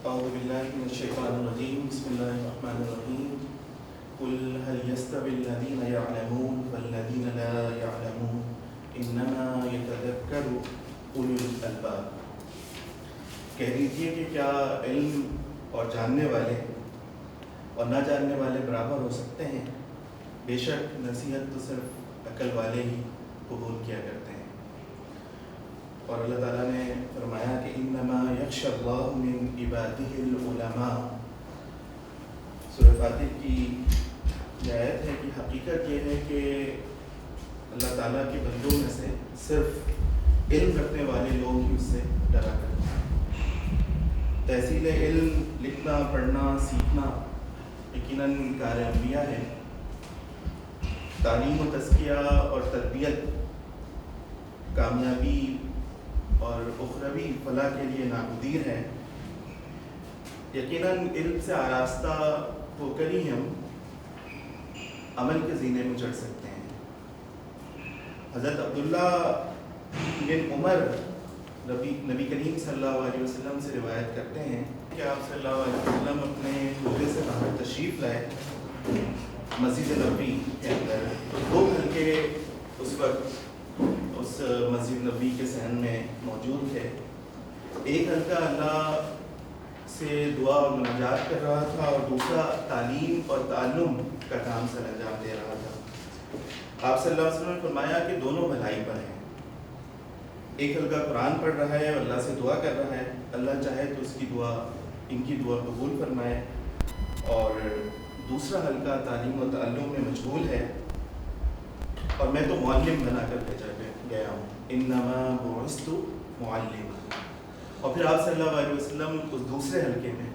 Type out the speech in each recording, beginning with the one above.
أعوذ بالله من الشيطان الرجيم بسم الله الرحمن الرحيم قل هل يستوي الذين يعلمون والذين لا يعلمون إنما يتذكر أولو الألباب۔ کہہ دیجیے کہ کیا علم اور جاننے والے اور نہ جاننے والے برابر ہو سکتے ہیں؟ بے شک نصیحت تو صرف عقل والے ہی قبول کیا کرتے ہیں۔ اور اللہ تعالیٰ نے فرمایا کہ انما یخشی اللہ من عبادہ العلماء۔ سورہ فاتر کی یہ آیت ہے کہ حقیقت یہ ہے کہ اللہ تعالیٰ کے بندوں میں سے صرف علم رکھنے والے لوگ ہی اس سے ڈرا کرتے ہیں۔ تحصیل علم، لکھنا، پڑھنا، سیکھنا یقیناً کار انبیاء ہے۔ تعلیم و تزکیہ اور تربیت کامیابی اور اخروی فلاح کے لیے ناگزیر ہے۔ یقیناً علم سے آراستہ ہو کر ہی ہم عمل کے زینے میں چڑھ سکتے ہیں۔ حضرت عبداللہ بن عمر نبی کریم صلی اللہ علیہ وسلم سے روایت کرتے ہیں کہ آپ صلی اللہ علیہ وسلم اپنے حجرے سے باہر تشریف لائے مسجد نبوی کے اندر، تو 2 حلقے اس وقت اس مسجد نبوی کے صحن میں موجود تھے۔ ایک حلقہ اللہ سے دعا اور مناجات کر رہا تھا اور دوسرا تعلیم اور تعلم کا کام سر انجام دے رہا تھا۔ آپ صلی اللہ علیہ وسلم نے فرمایا کہ دونوں بھلائی پر ہیں۔ ایک حلقہ قرآن پڑھ رہا ہے اور اللہ سے دعا کر رہا ہے، اللہ چاہے تو ان کی دعا قبول فرمائے، اور دوسرا حلقہ تعلیم و تعلم میں مشغول ہے اور میں تو معلم بنا کر بھیجا گیا ہوں، انما بعثت معلما۔ اور پھر آپ صلی اللہ علیہ وسلم اس دوسرے حلقے میں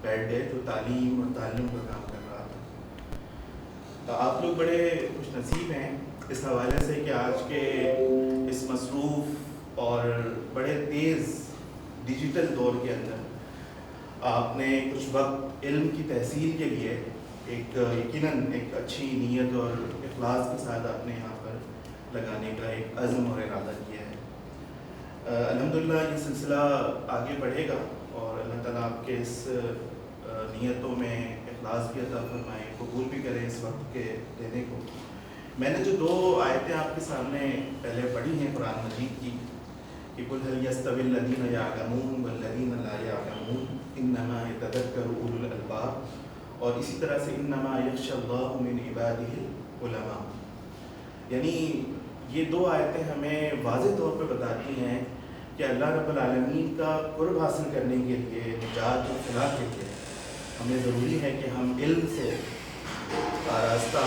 بیٹھ گئے تو تعلیم اور تعلم کا کام کر رہا تھا۔ آپ لوگ بڑے خوش نصیب ہیں اس حوالے سے کہ آج کے اس مصروف اور بڑے تیز ڈیجیٹل دور کے اندر آپ نے کچھ وقت علم کی تحصیل کے لیے یقیناً ایک اچھی نیت اور اخلاص کے ساتھ آپ نے یہاں پر لگانے کا ایک عزم اور ارادہ کیا ہے۔ الحمدللہ یہ سلسلہ آگے بڑھے گا اور اللہ تعالیٰ آپ کے اس نیتوں میں اخلاص بھی عطا فرمائے، قبول بھی کرے اس وقت کے دینے کو۔ میں نے جو 2 آیتیں آپ کے سامنے پہلے پڑھی ہیں قرآن مجید کی کہ قل هل يستوي الذين يعلمون والذين لا يعلمون انما يتذكر اولو الالباب، اور اسی طرح سے انما يخشى الله من عباده العلماء، یعنی یہ 2 آیتیں ہمیں واضح طور پہ بتاتی ہیں کہ اللہ رب العالمین کا قرب حاصل کرنے کے لیے، نجات و فلاح کے لیے ہمیں ضروری ہے کہ ہم علم سے آراستہ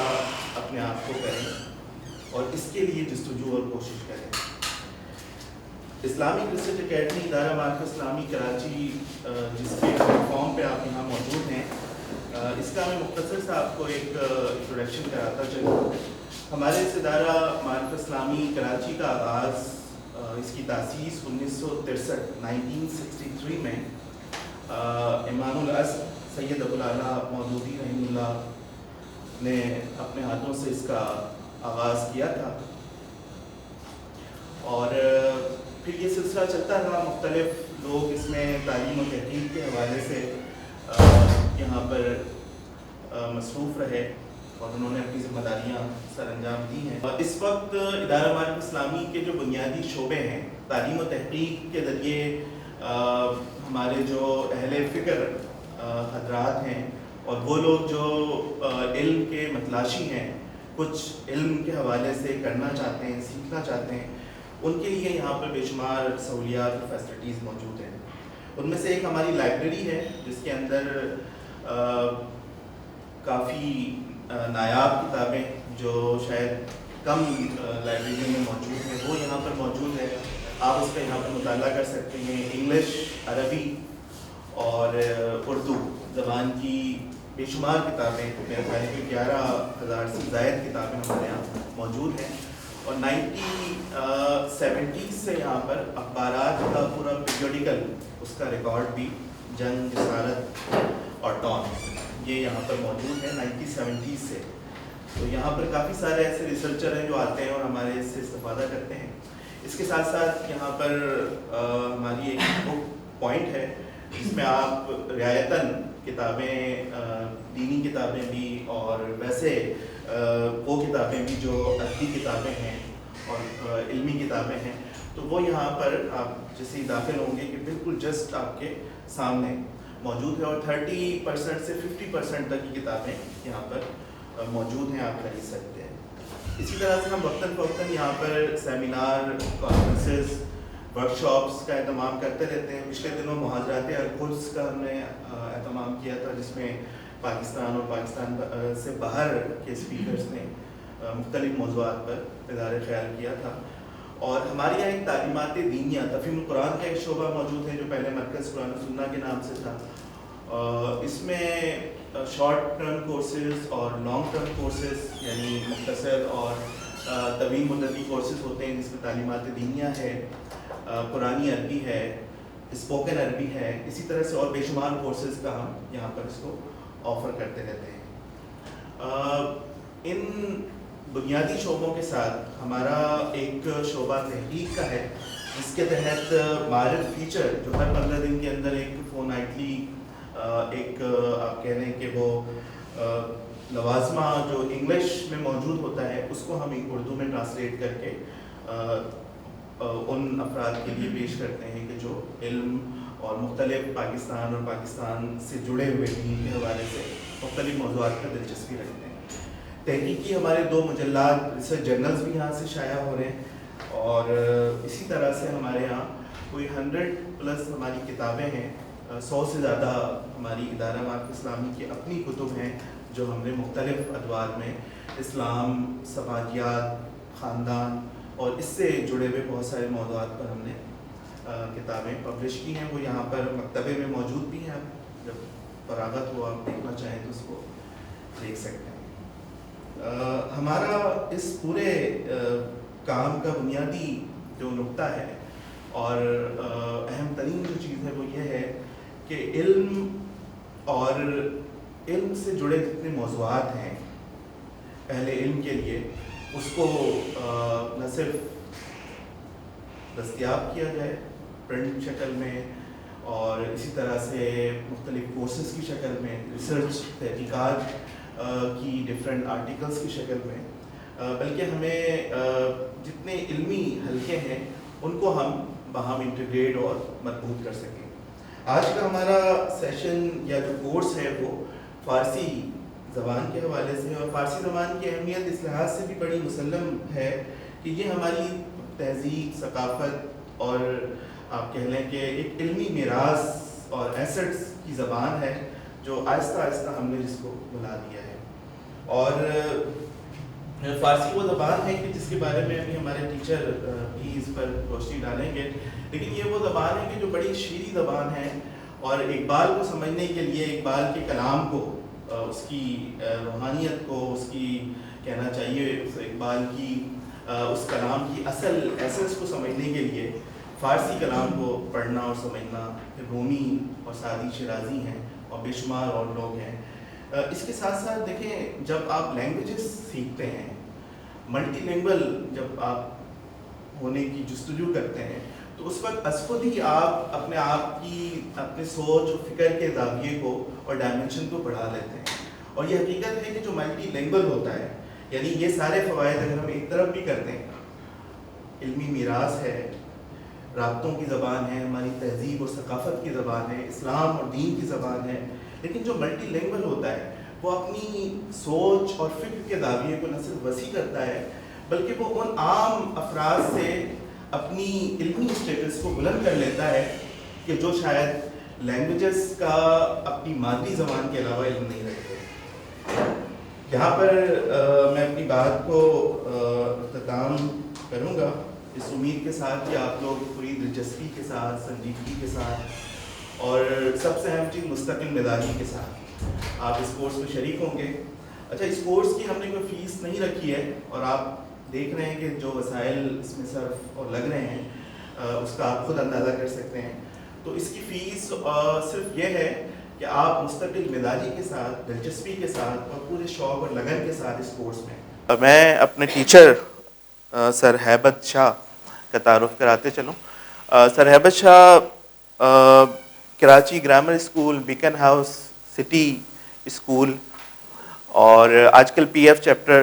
اپنے آپ کو کریں اور اس کے لیے جستجو اور کوشش کریں۔ اسلامک ریسرچ اکیڈمی ادارہ معارف اسلامی کراچی، جس کے فارم پہ آپ یہاں موجود ہیں، اس کا میں مختصر سے آپ کو ایک انٹروڈکشن کراتا چلوں۔ ہمارے اس ادارہ معارف اسلامی کراچی کا آغاز، اس کی تاسیس 1963 میں امام الازہر سید ابوالعلا مودودی رحمہ اللہ نے اپنے ہاتھوں سے اس کا آغاز کیا تھا، اور پھر یہ سلسلہ چلتا رہا۔ مختلف لوگ اس میں تعلیم و تحقیق کے حوالے سے یہاں پر مصروف رہے اور انہوں نے اپنی ذمہ داریاں سر انجام دی ہیں۔ اس وقت ادارہ معارف اسلامی کے جو بنیادی شعبے ہیں، تعلیم و تحقیق کے ذریعے ہمارے جو اہل فکر حضرات ہیں اور وہ لوگ جو علم کے متلاشی ہیں، کچھ علم کے حوالے سے کرنا چاہتے ہیں، سیکھنا چاہتے ہیں، ان کے لیے یہاں پر بے شمار سہولیات اور فیسلٹیز موجود ہیں۔ ان میں سے ایک ہماری لائبریری ہے جس کے اندر کافی نایاب کتابیں جو شاید کم لائبریری میں موجود ہیں وہ یہاں پر موجود ہے۔ آپ اس کا یہاں پر مطالعہ کر سکتے ہیں۔ انگلش، عربی اور اردو زبان کی بے شمار کتابیں، میرے خیال میں 11,000 سے زائد کتابیں ہمارے یہاں موجود ہیں، اور 1970 سے یہاں پر اخبارات کا پورا پیریوڈیکل، اس کا ریکارڈ بھی، جنگ، جسارت اور ڈان، یہ یہاں پر موجود ہے 1970 سے۔ تو یہاں پر کافی سارے ایسے ریسرچر ہیں جو آتے ہیں اور ہمارے اس سے استفادہ کرتے ہیں۔ اس کے ساتھ ساتھ یہاں پر ہماری ایک بک پوائنٹ ہے جس میں آپ رعایتاً کتابیں دینی کتابیں بھی اور ویسے وہ کتابیں بھی جو ادبی کتابیں ہیں اور علمی کتابیں ہیں تو وہ یہاں پر آپ جیسے ہی داخل ہوں گے کہ بالکل جسٹ آپ کے سامنے موجود ہے اور 30% سے 50% تک کی کتابیں یہاں پر موجود ہیں، آپ خرید سکتے ہیں۔ اسی طرح سے ہم وقتاً فوقتاً یہاں پر سیمینار، کانفرنسز، ورکشاپس کا اہتمام کرتے رہتے ہیں۔ پچھلے دنوں محاضرات القدس کا ہم نے اہتمام کیا تھا، جس میں پاکستان اور پاکستان سے باہر کے اسپیکرز نے مختلف موضوعات پر اظہار خیال کیا تھا۔ اور ہمارے یہاں ایک تعلیمات دینیہ تفہیم القرآن کا ایک شعبہ موجود ہے جو پہلے مرکز قرآن و سنہ کے نام سے تھا۔ اس میں شارٹ ٹرم کورسز اور لانگ ٹرم کورسز یعنی مختصر اور طویل مدتی کورسز ہوتے ہیں، جس میں تعلیمات دینیہ ہے، قرآنی عربی ہے، اسپوکن عربی ہے، اسی طرح سے اور بے شمار کورسز کا ہم یہاں پر اس کو آفر کرتے رہتے ہیں۔ ان بنیادی شعبوں کے ساتھ ہمارا ایک شعبہ تحقیق کا ہے، جس کے تحت معرف فیچر جو ہر 15 دن کے اندر ایک فونائٹلی ایک آپ کہہ رہے ہیں کہ وہ لوازمہ جو انگلش میں موجود ہوتا ہے اس کو ہم اردو میں ٹرانسلیٹ کر کے ان افراد کے لیے پیش کرتے ہیں کہ جو علم اور مختلف پاکستان اور پاکستان سے جڑے ہوئے دین کے حوالے سے مختلف موضوعات کا دلچسپی رکھتے ہیں۔ تحقیقی ہمارے 2 مجلات ریسرچ جرنلز بھی یہاں سے شائع ہو رہے ہیں اور اسی طرح سے ہمارے یہاں کوئی 100+ ہماری کتابیں ہیں، 100 سے زیادہ ہماری ادارہ معرفت اسلامی کی اپنی کتب ہیں جو ہم نے مختلف ادوار میں اسلام، سماجیات، خاندان اور اس سے جڑے ہوئے بہت سارے موضوعات پر ہم نے کتابیں پبلش کی ہیں۔ وہ یہاں پر مکتبے میں موجود بھی ہیں، جب فراغت ہو آپ دیکھنا چاہیں تو اس کو دیکھ سکتے ہیں۔ ہمارا اس پورے کام کا بنیادی جو نقطہ ہے اور اہم ترین جو چیز ہے وہ یہ ہے کہ علم اور علم سے جڑے جتنے موضوعات ہیں اہل علم کے لیے اس کو نہ صرف دستیاب کیا جائے پرنٹ شکل میں اور اسی طرح سے مختلف کورسز کی شکل میں، ریسرچ تحقیقات کی ڈفرینٹ آرٹیکلز کی شکل میں، بلکہ ہمیں جتنے علمی حلقے ہیں ان کو ہم باہم انٹیگریٹ اور مربوط کر سکیں۔ آج کا ہمارا سیشن یا جو کورس ہے وہ فارسی زبان کے حوالے سے، اور فارسی زبان کی اہمیت اس لحاظ سے بھی بڑی مسلم ہے کہ یہ ہماری تہذیب، ثقافت اور آپ کہہ لیں کہ ایک علمی میراث اور ایسٹس کی زبان ہے جو آہستہ آہستہ ہم نے جس کو بلا دیا ہے۔ اور فارسی وہ زبان ہے کہ جس کے بارے میں ابھی ہمارے ٹیچر بھی اس پر روشنی ڈالیں گے، لیکن یہ وہ زبان ہے کہ جو بڑی شیریں زبان ہے اور اقبال کو سمجھنے کے لیے اقبال کے کلام کو، اس کی روحانیت کو، اس کی کہنا چاہیے اس اقبال کی اس کلام کی اصل ایسنس کو سمجھنے کے لیے فارسی کلام کو پڑھنا اور سمجھنا، پھر رومی اور سعدی شیرازی ہیں اور بے شمار اور لوگ ہیں۔ اس کے ساتھ ساتھ دیکھیں، جب آپ لینگویجز سیکھتے ہیں، ملٹی لینگویج جب آپ ہونے کی جستجو کرتے ہیں تو اس وقت از خود ہی آپ اپنے آپ کی اپنے سوچ و فکر کے زاویے کو اور ڈائمنشن کو بڑھا لیتے ہیں۔ اور یہ حقیقت ہے کہ جو ملٹی لینگویج ہوتا ہے، یعنی یہ سارے فوائد اگر ہم ایک طرف بھی کرتے ہیں، علمی میراث ہے، رابطوں کی زبان ہے، ہماری تہذیب اور ثقافت کی زبان ہے، اسلام اور دین کی زبان ہے، لیکن جو ملٹی لینگویج ہوتا ہے وہ اپنی سوچ اور فکر کے دائرے کو نہ صرف وسیع کرتا ہے بلکہ وہ ان عام افراد سے اپنی علمی اسٹیٹس کو بلند کر لیتا ہے کہ جو شاید لینگویجز کا اپنی مادری زبان کے علاوہ علم نہیں رکھتے۔ یہاں پر میں اپنی بات کو اختتام کروں گا اس امید کے ساتھ کہ آپ لوگ پوری دلچسپی کے ساتھ، سنجیدگی کے ساتھ اور سب سے اہم چیز مستقل مزاجی کے ساتھ آپ اس کورس میں شریک ہوں گے۔ اچھا، اس کورس کی ہم نے کوئی فیس نہیں رکھی ہے اور آپ دیکھ رہے ہیں کہ جو وسائل اس میں صرف اور لگ رہے ہیں اس کا آپ خود اندازہ کر سکتے ہیں۔ تو اس کی فیس صرف یہ ہے کہ آپ مستقل مزاجی کے ساتھ، دلچسپی کے ساتھ اور پورے شوق اور لگن کے ساتھ اس کورس میں اپنے ٹیچر سر ہیبت شاہ کا تعارف کراتے چلوں۔ Sir Haibat Shah Karachi grammar school, Beaconhouse city school, اور آج کل P F chapter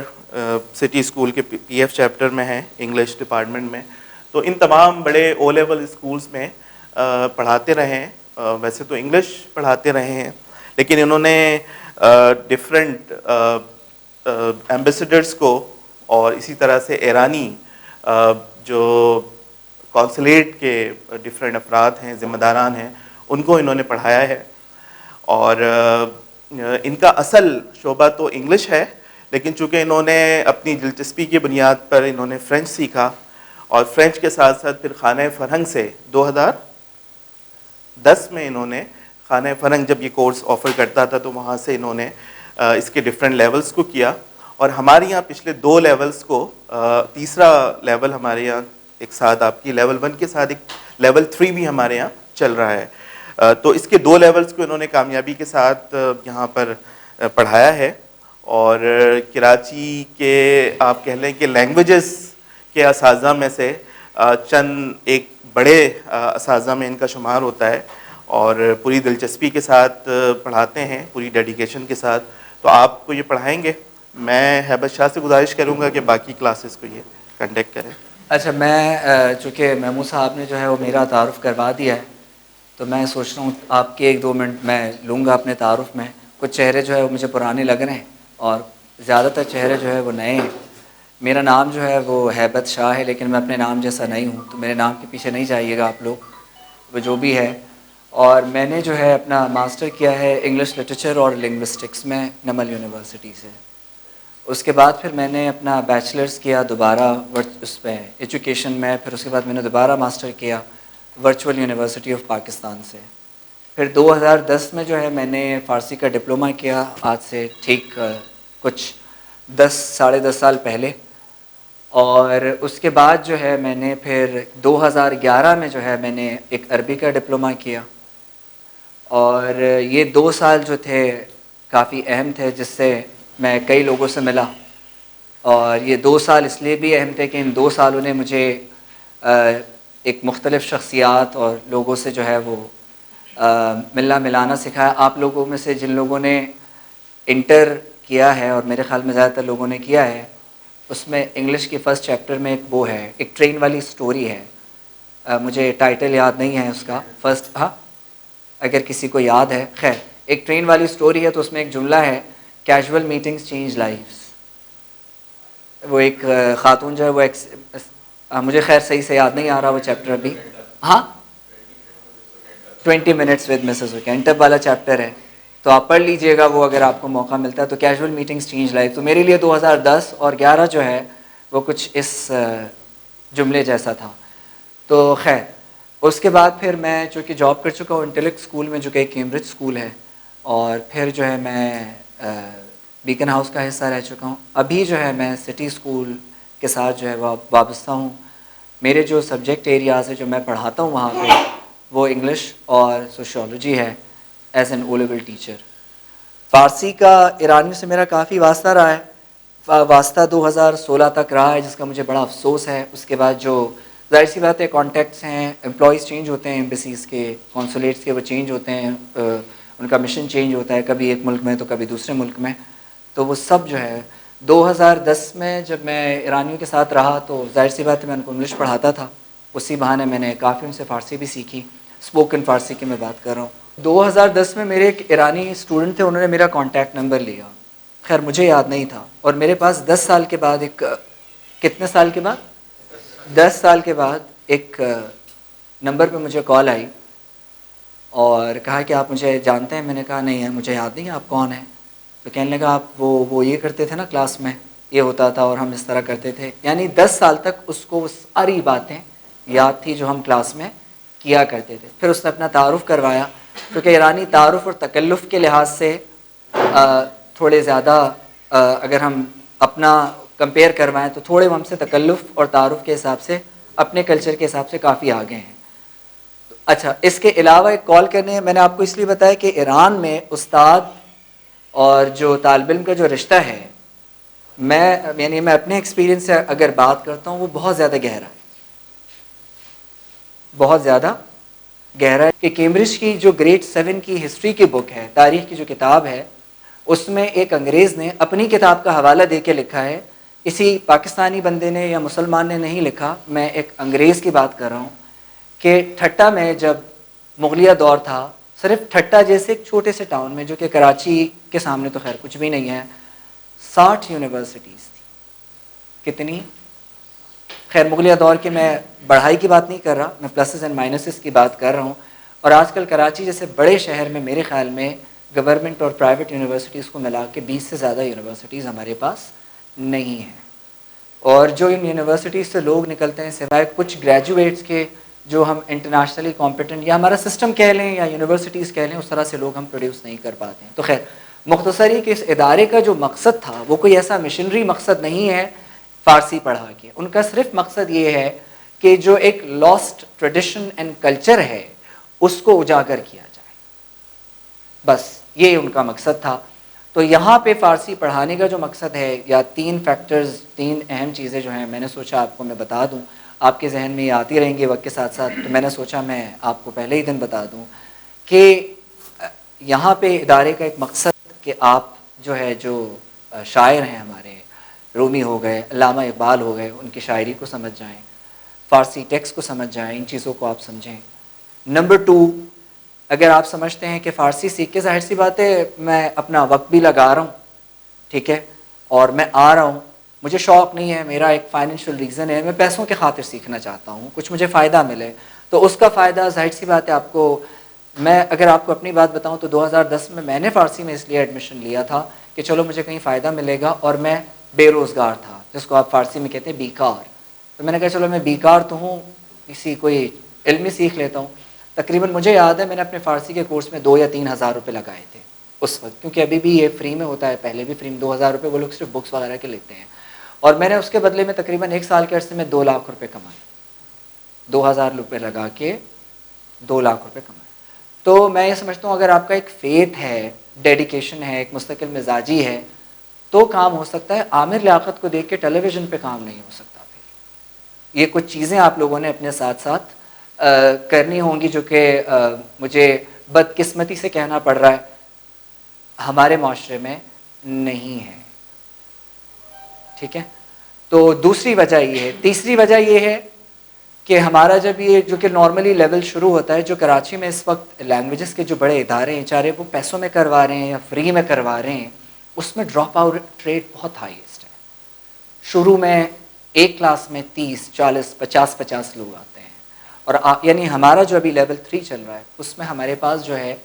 city school کے پی ایف چیپٹر میں ہیں انگلش ڈپارٹمنٹ میں. تو ان تمام بڑے او لیول اسکولس میں پڑھاتے رہے ہیں. ویسے تو انگلش پڑھاتے رہے ہیں, لیکن انہوں نے ڈفرینٹ ایمبیسڈرس کو اور اسی طرح سے ایرانی جو کونسلیٹ کے ڈفرینٹ افراد ہیں, ذمہ داران ہیں, ان کو انہوں نے پڑھایا ہے. اور ان کا اصل شعبہ تو انگلش ہے, لیکن چونکہ انہوں نے اپنی دلچسپی کی بنیاد پر انہوں نے فرینچ سیکھا, اور فرینچ کے ساتھ ساتھ پھر خانہ فرہنگ سے 2010 میں انہوں نے خانہ فرہنگ جب یہ کورس آفر کرتا تھا تو وہاں سے انہوں نے اس کے ڈفرینٹ لیولز کو کیا. اور ہمارے یہاں پچھلے 2 لیولز کو, تیسرا لیول ہمارے یہاں ایک ساتھ آپ کی لیول 1 کے ساتھ ایک لیول 3 بھی ہمارے یہاں چل رہا ہے. تو اس کے 2 لیولز کو انہوں نے کامیابی کے ساتھ یہاں پر پڑھایا ہے. اور کراچی کے آپ کہہ لیں کہ لینگویجز کے اساتذہ میں سے چند ایک بڑے اساتذہ میں ان کا شمار ہوتا ہے, اور پوری دلچسپی کے ساتھ پڑھاتے ہیں, پوری ڈیڈیکیشن کے ساتھ. تو آپ کو یہ پڑھائیں گے. میں ہیبت شاہ سے گزارش کروں گا کہ باقی کلاسز کو یہ کنڈکٹ کریں. اچھا, میں چونکہ محمود صاحب نے جو ہے وہ میرا تعارف کروا دیا ہے, تو میں سوچ رہا ہوں آپ کے 1-2 منٹ میں لوں گا اپنے تعارف میں. کچھ چہرے جو ہے وہ مجھے پرانے لگ رہے ہیں اور زیادہ تر چہرے جو ہے وہ نئے ہیں. میرا نام جو ہے وہ ہیبت شاہ ہے, لیکن میں اپنے نام جیسا نہیں ہوں, تو میرے نام کے پیچھے نہیں جائیے گا آپ لوگ, وہ جو بھی ہے. اور میں نے جو ہے اپنا ماسٹر کیا ہے انگلش لٹریچر اور لنگوسٹکس میں نمل یونیورسٹی سے. اس کے بعد پھر میں نے اپنا بیچلرز کیا دوبارہ اس پہ ایجوکیشن میں. پھر اس کے بعد میں نے دوبارہ ماسٹر کیا ورچوئل یونیورسٹی آف پاکستان سے. پھر 2010 میں جو ہے میں نے فارسی کا ڈپلومہ کیا, آج سے ٹھیک کچھ 10-10.5 سال پہلے. اور اس کے بعد جو ہے میں نے پھر 2011 میں جو ہے میں نے ایک عربی کا ڈپلومہ کیا. اور یہ 2 سال جو تھے کافی اہم تھے, جس سے میں کئی لوگوں سے ملا. اور یہ 2 سال اس لیے بھی اہم تھے کہ ان 2 سالوں نے مجھے ایک مختلف شخصیات اور لوگوں سے جو ہے وہ ملنا ملانا سکھایا. آپ لوگوں میں سے جن لوگوں نے انٹر کیا ہے, اور میرے خیال میں زیادہ تر لوگوں نے کیا ہے, اس میں انگلش کی فرسٹ چیپٹر میں ایک وہ ہے, ایک ٹرین والی سٹوری ہے. مجھے ٹائٹل یاد نہیں ہے اس کا فرسٹ, ہاں اگر کسی کو یاد ہے. خیر, ایک ٹرین والی سٹوری ہے, تو اس میں ایک جملہ ہے کیجول میٹنگز چینج لائفز. وہ ایک خاتون جو ہے وہ مجھے خیر صحیح سے یاد نہیں آ رہا وہ چیپٹر ابھی. ہاں 20 منٹس ود مسز وکینٹب والا چیپٹر ہے, تو آپ پڑھ لیجئے گا وہ اگر آپ کو موقع ملتا ہے. تو کیجول میٹنگز چینج لائف, تو میرے لیے 2010 اور 11 جو ہے وہ کچھ اس جملے جیسا تھا. تو خیر, اس کے بعد پھر میں چونکہ جاب کر چکا ہوں انٹلیکٹ اسکول میں, جو کہ کیمبرج اسکول ہے, اور پھر جو ہے میں بیکن ہاؤس کا حصہ رہ چکا ہوں. ابھی جو ہے میں سٹی اسکول کے ساتھ جو ہے وابستہ ہوں. میرے جو سبجیکٹ ایریاز ہے جو میں پڑھاتا ہوں وہاں پہ, وہ انگلش اور سوشیولوجی ہے as an O level teacher. فارسی کا ایرانیوں سے میرا کافی واسطہ رہا ہے, واسطہ 2016 تک رہا ہے, جس کا مجھے بڑا افسوس ہے. اس کے بعد جو ظاہر سی بات ہے کانٹیکٹس ہیں, امپلائیز چینج ہوتے ہیں, ایمبیسیز کے, کونسولیٹس کے, وہ چینج ہوتے ہیں, ان کا مشن چینج ہوتا ہے, کبھی ایک ملک میں تو کبھی دوسرے ملک میں. تو وہ سب جو ہے 2010 میں جب میں ایرانیوں کے ساتھ رہا, تو ظاہر سی بات ہے میں ان کو انگلش پڑھاتا تھا. اسی بہانے میں نے کافی ان سے فارسی بھی سیکھی, اسپوکن فارسی کی میں بات کر رہا ہوں. 2010 میں میرے ایک ایرانی اسٹوڈنٹ تھے, انہوں نے میرا کانٹیکٹ نمبر لیا. خیر مجھے یاد نہیں تھا, اور میرے پاس 10 سال کے بعد کتنے سال کے بعد 10 سال کے بعد ایک نمبر پہ مجھے کال آئی, اور کہا کہ آپ مجھے جانتے ہیں. میں نے کہا نہیں ہے, مجھے یاد نہیں ہے آپ کون ہیں. تو کہنے لگا آپ وہ یہ کرتے تھے نا کلاس میں, یہ ہوتا تھا اور ہم اس طرح کرتے تھے. یعنی 10 سال تک اس کو وہ ساری باتیں یاد تھی جو ہم کلاس میں کیا کرتے تھے. پھر اس نے اپنا تعارف کروایا, کیونکہ ایرانی تعارف اور تکلف کے لحاظ سے تھوڑے زیادہ, اگر ہم اپنا کمپیئر کروائیں تو تھوڑے ہم سے تکلف اور تعارف کے حساب سے, اپنے کلچر کے حساب سے کافی آگے ہیں. اچھا, اس کے علاوہ ایک کال کرنے میں نے آپ کو اس لیے بتایا کہ ایران میں استاد اور جو طالب علم کا جو رشتہ ہے, میں اپنے ایکسپیرینس سے اگر بات کرتا ہوں, وہ بہت زیادہ گہرا ہے, بہت زیادہ گہرا ہے کہ کیمبرج کی جو گریڈ 7 کی ہسٹری کی بک ہے، تاریخ کی جو کتاب ہے، اس میں ایک انگریز نے اپنی کتاب کا حوالہ دے کے لکھا ہے، کسی پاکستانی بندے نے یا مسلمان نے نہیں لکھا، میں ایک انگریز کی بات کر رہا ہوں، کہ ٹھٹا میں جب مغلیہ دور تھا، صرف ٹھٹا جیسے ایک چھوٹے سے ٹاؤن میں جو کہ کراچی کے سامنے تو خیر کچھ بھی نہیں ہے، 60 یونیورسٹیز تھی. کتنی؟ خیر مغلیہ دور کے میں بڑھائی کی بات نہیں کر رہا، میں پلسز اینڈ مائنسز کی بات کر رہا ہوں. اور آج کل کراچی جیسے بڑے شہر میں میرے خیال میں گورنمنٹ اور پرائیویٹ یونیورسٹیز کو ملا کے 20 سے زیادہ یونیورسٹیز ہمارے پاس نہیں ہیں. اور جو ان یونیورسٹیز سے لوگ نکلتے ہیں سوائے کچھ گریجویٹس کے جو ہم انٹرنیشنلی کمپیٹنٹ یا ہمارا سسٹم کہہ لیں یا یونیورسٹیز کہہ لیں، اس طرح سے لوگ ہم پروڈیوس نہیں کر پاتے ہیں. تو خیر مختصری کہ اس ادارے کا جو مقصد تھا وہ کوئی ایسا مشنری مقصد نہیں ہے فارسی پڑھا کے. ان کا صرف مقصد یہ ہے کہ جو ایک لاسٹ ٹریڈیشن اینڈ کلچر ہے اس کو اجاگر کیا جائے، بس یہ ان کا مقصد تھا. تو یہاں پہ فارسی پڑھانے کا جو مقصد ہے، یا 3 فیکٹرز، 3 اہم چیزیں جو ہیں میں نے سوچا آپ کو میں بتا دوں، آپ کے ذہن میں یہ آتی رہیں گی وقت کے ساتھ ساتھ، تو میں نے سوچا میں آپ کو پہلے ہی دن بتا دوں کہ یہاں پہ ادارے کا ایک مقصد کہ آپ جو ہے جو شاعر ہیں ہمارے، رومی ہو گئے، علامہ اقبال ہو گئے، ان کی شاعری کو سمجھ جائیں، فارسی ٹیکسٹ کو سمجھ جائیں، ان چیزوں کو آپ سمجھیں. نمبر 2، اگر آپ سمجھتے ہیں کہ فارسی سیکھ کے، ظاہر سی بات ہے میں اپنا وقت بھی لگا رہا ہوں، ٹھیک ہے، اور میں آ رہا ہوں، مجھے شوق نہیں ہے، میرا ایک فائنینشیل ریزن ہے، میں پیسوں کے خاطر سیکھنا چاہتا ہوں، کچھ مجھے فائدہ ملے، تو اس کا فائدہ ظاہر سی بات ہے آپ کو، میں اگر آپ کو اپنی بات بتاؤں تو 2010 میں نے فارسی میں اس لیے ایڈمیشن لیا تھا کہ چلو مجھے کہیں فائدہ ملے گا، اور میں بے روزگار تھا، جس کو آپ فارسی میں کہتے ہیں بیکار. تو میں نے کہا چلو میں بیکار تو ہوں، کسی کوئی علم ہی سیکھ لیتا ہوں. تقریباً مجھے یاد ہے میں نے اپنے فارسی کے کورس میں 2 یا 3 ہزار روپے لگائے تھے اس وقت، کیونکہ ابھی بھی یہ فری میں ہوتا ہے، پہلے بھی فری میں 2000 روپے وہ لوگ صرف بکس وغیرہ کے لیتے ہیں. اور میں نے اس کے بدلے میں تقریباً 1 سال کے عرصے میں 2 لاکھ روپے کمائے، 2000 روپے لگا کے 2 لاکھ روپے کمائے. تو میں یہ سمجھتا ہوں اگر آپ کا ایک فیتھ ہے، ڈیڈیکیشن ہے، ایک مستقل مزاجی ہے، تو کام ہو سکتا ہے. عامر لیاقت کو دیکھ کے ٹیلی ویژن پہ کام نہیں ہو سکتا. پھر یہ کچھ چیزیں آپ لوگوں نے اپنے ساتھ ساتھ کرنی ہوں گی، جو کہ مجھے بدقسمتی سے کہنا پڑ رہا ہے ہمارے معاشرے میں نہیں ہے، ٹھیک ہے. تو دوسری وجہ یہ ہے. تیسری وجہ یہ ہے کہ ہمارا جب یہ جو کہ نارملی لیول شروع ہوتا ہے، جو کراچی میں اس وقت لینگویجز کے جو بڑے ادارے ہیں، چاہے وہ پیسوں میں کروا رہے ہیں یا فری میں کروا رہے ہیں، اس میں ڈراپ آؤٹ ریٹ بہت ہائیسٹ ہے. شروع میں ایک کلاس میں 30 40 50 لوگ آتے ہیں، اور یعنی ہمارا جو ابھی لیول 3 چل رہا ہے اس میں ہمارے پاس جو ہے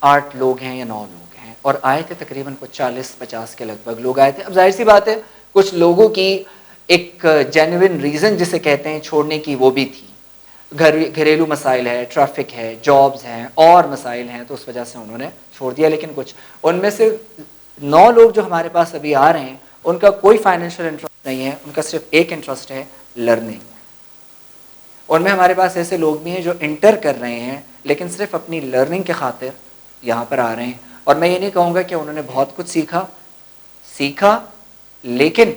8 لوگ ہیں یا 9 لوگ ہیں، اور آئے تھے تقریباً کچھ 40 50 کے لگ بھگ لوگ آئے تھے. اب ظاہر سی بات ہے کچھ لوگوں کی ایک جینوئن ریزن جسے کہتے ہیں چھوڑنے کی وہ بھی تھی، گھریلو مسائل ہے، ٹریفک ہے، جابز ہیں، اور مسائل ہیں، تو اس وجہ سے انہوں نے چھوڑ دیا. لیکن کچھ ان میں سے 9 لوگ جو ہمارے پاس ابھی آ رہے ہیں ان کا کوئی فائنینشیل انٹرسٹ نہیں ہے، ان کا صرف ایک انٹرسٹ ہے، لرننگ. ان میں ہمارے پاس ایسے لوگ بھی ہیں جو انٹر کر رہے ہیں لیکن صرف اپنی لرننگ کے خاطر یہاں پر آ رہے ہیں. اور میں یہ نہیں کہوں گا کہ انہوں نے بہت کچھ سیکھا، لیکن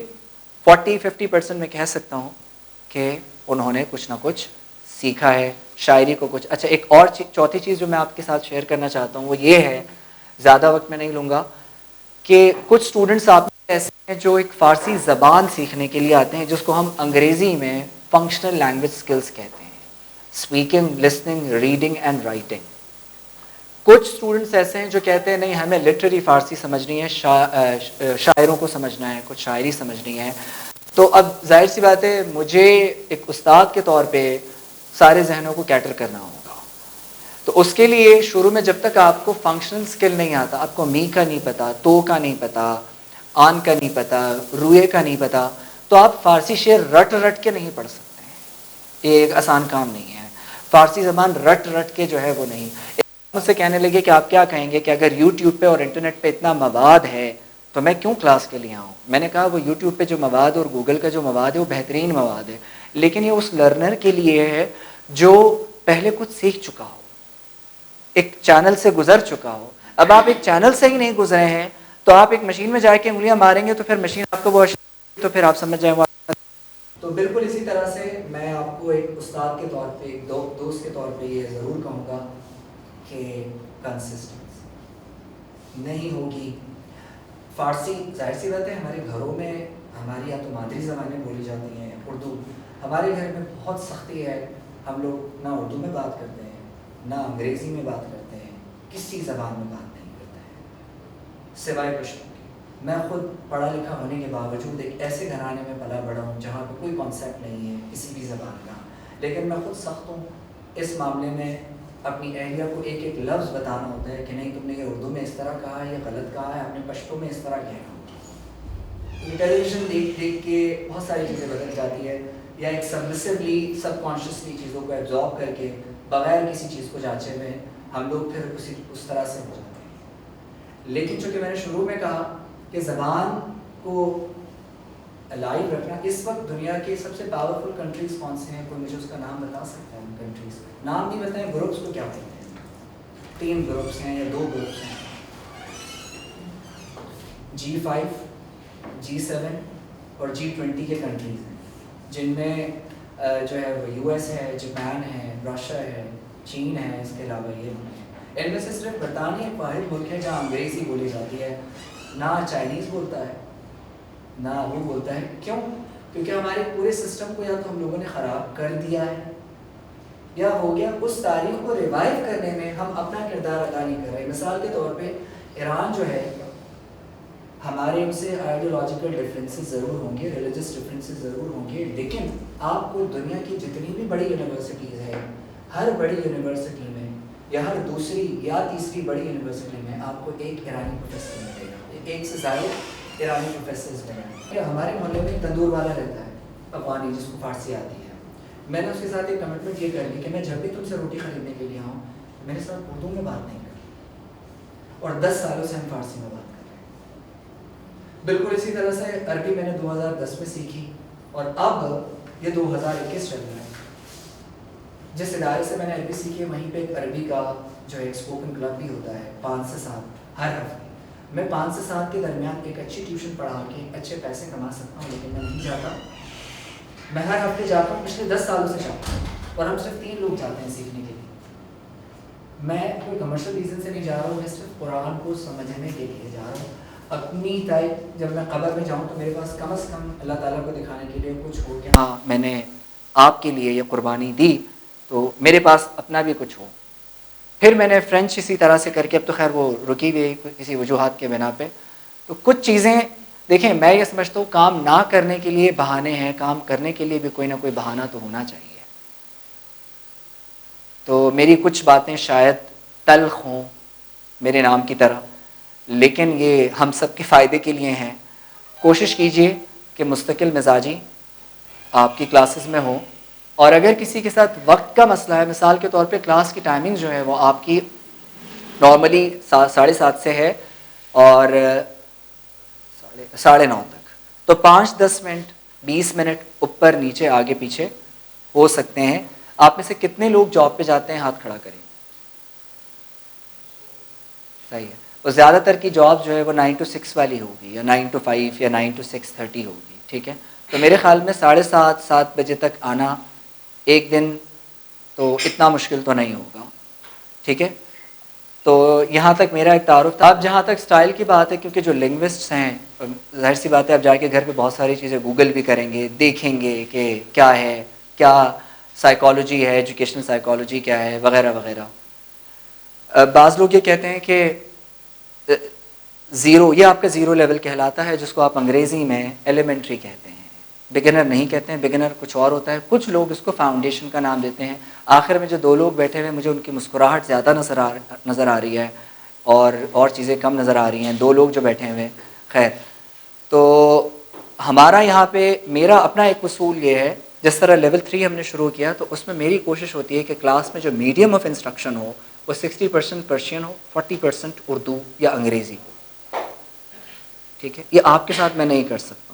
40-50% میں کہہ سکتا ہوں کہ انہوں نے کچھ نہ کچھ سیکھا ہے. شاعری کو کچھ اچھا. ایک اور چوتھی چیز جو میں آپ کے ساتھ شیئر کرنا چاہتا ہوں وہ یہ ہے، زیادہ وقت میں نہیں لوں گا، کہ کچھ اسٹوڈنٹس آپ ایسے ہیں جو ایک فارسی زبان سیکھنے کے لیے آتے ہیں جس کو ہم انگریزی میں فنکشنل لینگویج سکلز کہتے ہیں، speaking, listening, reading and writing. کچھ اسٹوڈنٹس ایسے ہیں جو کہتے ہیں نہیں ہمیں لٹریری فارسی سمجھنی ہے، شاعروں کو سمجھنا ہے، کچھ شاعری سمجھنی ہے. تو اب ظاہر سی بات ہے مجھے ایک استاد کے طور پہ سارے ذہنوں کو کیٹر کرنا ہوگا. تو اس کے لیے شروع میں جب تک آپ کو فنکشنل سکل نہیں آتا، آپ کو می کا نہیں پتا، تو کا نہیں پتا، آن کا نہیں پتا، روئے کا نہیں پتا، تو آپ فارسی شعر رٹ کے نہیں پڑھ سکتے ہیں. یہ ایک آسان کام نہیں ہے. فارسی زبان رٹ کے جو ہے وہ نہیں. مجھ سے کہنے لگے کہ آپ کیا کہیں گے کہ اگر یوٹیوب پہ اور انٹرنیٹ پہ اتنا مواد ہے تو میں کیوں کلاس کے لیے آؤں. میں نے کہا وہ یوٹیوب پہ جو مواد اور گوگل کا جو مواد ہے وہ بہترین مواد ہے، لیکن یہ اس لرنر کے لیے ہے جو پہلے کچھ سیکھ چکا ہو، ایک چینل سے گزر چکا ہو. اب آپ ایک چینل سے ہی نہیں گزرے ہیں تو آپ ایک مشین میں جا کے انگلیاں ماریں گے تو پھر مشین آپ کو وہ، تو پھر آپ سمجھ جائیں وہ تو بالکل اسی طرح سے میں آپ کو ایک استاد کے طور پہ، ایک دوست کے طور پہ یہ ضرور کہوں گا کہ کنسسٹنسی نہیں ہوگی. فارسی ظاہر سی بات ہے ہمارے گھروں میں ہماری یا تو مادری زبانیں بولی جاتی ہیں اردو. ہمارے گھر میں بہت سختی ہے، ہم لوگ نہ اردو میں بات کرتے ہیں نہ انگریزی میں بات کرتے ہیں، کسی زبان میں بات نہیں کرتے ہیں سوائے پشتو. میں خود پڑھا لکھا ہونے کے باوجود ایک ایسے گھرانے میں پلا بڑھا ہوں جہاں پہ کوئی کانسیپٹ نہیں ہے کسی بھی زبان کا، لیکن میں خود سخت ہوں اس معاملے میں. اپنی اہلیہ کو ایک ایک لفظ بتانا ہوتا ہے کہ نہیں تم نے یہ اردو میں اس طرح کہا ہے، یہ غلط کہا ہے، آپ نے پشتو میں اس طرح کہنا. ٹیلی ویژن دیکھ دیکھ کے بہت ساری چیزیں بدل جاتی ہے، یا ایک سبمسولی سب کانشیسلی چیزوں کو ایبزارب کر کے بغیر کسی چیز کو جانچے ہوئے ہم لوگ پھر اس طرح سے ہو جاتے ہیں. لیکن چونکہ میں نے شروع میں کہا کہ زبان کو لائیو رکھنا، اس وقت دنیا کے سب سے پاورفل کنٹریز کون سے ہیں؟ کوئی مجھے اس کا نام بتا سکتا ہے؟ ان کنٹریز نام نہیں بتائیں، گروپس کو کیا کہتے ہیں؟ 3 گروپس ہیں یا 2 گروپس ہیں، G5 G7 اور G20 کے کنٹریز ہیں، جن میں جو ہے وہ US ہے، جاپان ہے، رشیا ہے، چین ہے، اس کے علاوہ یہ ہیں. ان میں سے صرف برطانیہ ایک واحد ملک ہے جہاں انگریزی بولی جاتی ہے، نہ چائنیز بولتا ہے نہ وہ بولتا ہے. کیوں؟ کیونکہ ہمارے پورے سسٹم کو یا تو ہم لوگوں نے خراب کر دیا ہے یا ہو گیا اس تاریخ کو ریوائیو کرنے میں ہم اپنا کردار ادا نہیں کر رہے. مثال کے طور پہ ایران جو ہے، ہمارے ان سے آئیڈیولوجیکل ڈفرینسز ضرور ہوں گے، ریلیجس ڈفرینسز ضرور ہوں گے، لیکن آپ کو دنیا کی جتنی بھی بڑی یونیورسٹیز ہیں، ہر بڑی یونیورسٹی میں یا ہر دوسری یا تیسری بڑی یونیورسٹی میں آپ کو ایک ایرانی پروفیسر ملے گا، ایک سے زائد ایرانی پروفیسرز ملے گا. ہمارے محلے میں ایک تندور والا رہتا ہے افغانی، جس کو فارسی آتی ہے. میں نے اس کے ساتھ ایک کمٹمنٹ یہ کر لی کہ میں جب بھی تم سے روٹی خریدنے کے لیے آؤں میرے ساتھ اردو میں بات نہیں کروں، اور 10 سالوں سے ہم فارسی میں بات کر رہے ہیں. بالکل اسی طرح سے عربی میں نے 2010 میں سیکھی، اور اب یہ 2021 چل رہا ہے. جس ادارے سے میں نے عربی سیکھی ہے وہیں پہ ایک عربی کا جو ایک اسپوکن کلب بھی ہوتا ہے 5 سے 7 ہر ہفتے. میں 5 سے 7 کے درمیان ایک اچھی ٹیوشن پڑھا کے اچھے پیسے کما سکتا ہوں، لیکن میں نہیں جاتا. میں ہر ہفتے جاتا ہوں، پچھلے 10 سالوں سے جاتا ہوں، اور ہم صرف 3 لوگ جاتے ہیں سیکھنے کے لیے. میں کوئی کمرشل ریزن سے نہیں جا رہا ہوں، میں صرف قرآن کو سمجھنے کے لیے جا رہا ہوں. اپنی ٹائپ جب میں قبر میں جاؤں تو میرے پاس کم از کم اللہ تعالیٰ کو دکھانے کے لیے کچھ ہو کہ ہاں میں نے آپ کے لیے یہ قربانی دی، تو میرے پاس اپنا بھی کچھ ہو. پھر میں نے فرینچ اسی طرح سے کر کے، اب تو خیر وہ رکی ہوئی کسی وجوہات کے بنا پہ. تو کچھ چیزیں دیکھیں، میں یہ سمجھتا ہوں کام نہ کرنے کے لیے بہانے ہیں، کام کرنے کے لیے بھی کوئی نہ کوئی بہانہ تو ہونا چاہیے. تو میری کچھ باتیں شاید تلخ ہوں میرے نام کی طرح، لیکن یہ ہم سب کے فائدے کے لیے ہیں. کوشش کیجئے کہ مستقل مزاجی آپ کی کلاسز میں ہو، اور اگر کسی کے ساتھ وقت کا مسئلہ ہے، مثال کے طور پہ کلاس کی ٹائمنگ جو ہے وہ آپ کی نارملی 7:30 سے ہے اور 9:30 تک، تو 5-10 منٹ 20 منٹ اوپر نیچے آگے پیچھے ہو سکتے ہیں. آپ میں سے کتنے لوگ جاب پہ جاتے ہیں؟ ہاتھ کھڑا کریں. صحیح ہے. اور زیادہ تر کی جاب جو ہے وہ 9 to 6 والی ہوگی، یا 9 to 5 یا 9 to 6:30 ہوگی. ٹھیک ہے، تو میرے خیال میں 7:30 بجے تک آنا ایک دن تو اتنا مشکل تو نہیں ہوگا. ٹھیک ہے، تو یہاں تک میرا ایک تعارف تھا. اب جہاں تک سٹائل کی بات ہے، کیونکہ جو لنگوسٹس ہیں ظاہر سی بات ہے اب جا کے گھر پہ بہت ساری چیزیں گوگل بھی کریں گے، دیکھیں گے کہ کیا ہے، کیا سائیکالوجی ہے، ایجوکیشنل سائیکالوجی کیا ہے، وغیرہ وغیرہ. بعض لوگ یہ کہتے ہیں کہ زیرو، یہ آپ کا زیرو لیول کہلاتا ہے، جس کو آپ انگریزی میں ایلیمنٹری کہتے ہیں. بگنر نہیں کہتے ہیں، بگنر کچھ اور ہوتا ہے. کچھ لوگ اس کو فاؤنڈیشن کا نام دیتے ہیں. آخر میں جو 2 لوگ بیٹھے ہوئے، مجھے ان کی مسکراہٹ زیادہ نظر آ رہی ہے اور چیزیں کم نظر آ رہی ہیں. 2 لوگ جو بیٹھے ہوئے، خیر. تو ہمارا یہاں پہ میرا اپنا ایک اصول یہ ہے، جس طرح لیول 3 ہم نے شروع کیا تو اس میں میری کوشش ہوتی ہے کہ کلاس میں جو میڈیم آف انسٹرکشن ہو وہ 60% پرشین ہو، 40% اردو یا انگریزی ہو. ٹھیک ہے، یہ آپ کے ساتھ میں نہیں کر سکتا ہوں.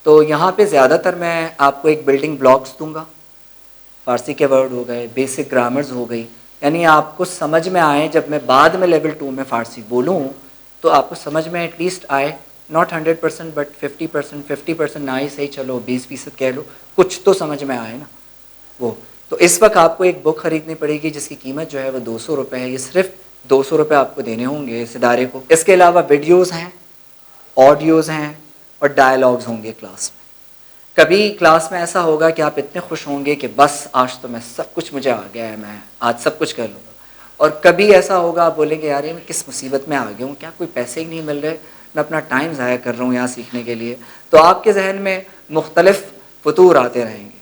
تو یہاں پہ زیادہ تر میں آپ کو ایک بلڈنگ بلاکس دوں گا. فارسی کے ورڈ ہو گئے، بیسک گرامرز ہو گئی، یعنی آپ کو سمجھ میں آئے. جب میں بعد میں لیول 2 میں فارسی بولوں تو آپ کو سمجھ میں ایٹ لیسٹ آئے ناٹ 100% بٹ 50%، 50% نہ ہی صحیح، چلو 20% کہہ لو، کچھ تو سمجھ میں آئے نا وہ. تو اس وقت آپ کو ایک بک خریدنی پڑے گی جس کی قیمت جو ہے وہ 200 روپے ہے. یہ صرف 200 روپے آپ کو دینے ہوں گے اس ادارے کو. اس کے علاوہ ویڈیوز ہیں، آڈیوز ہیں اور ڈائلاگز ہوں گے کلاس میں. کبھی کلاس میں ایسا ہوگا کہ آپ اتنے خوش ہوں گے کہ بس آج تو میں سب کچھ مجھے آ گیا ہے، میں آج سب کچھ کر لوں گا. اور کبھی ایسا ہوگا آپ بولیں گے یار یہ میں کس مصیبت میں آ گیا ہوں، کیا کوئی پیسے ہی نہیں مل رہے، میں اپنا ٹائم ضائع کر رہا ہوں یہاں سیکھنے کے لیے. تو آپ کے ذہن میں مختلف فطور آتے رہیں گے.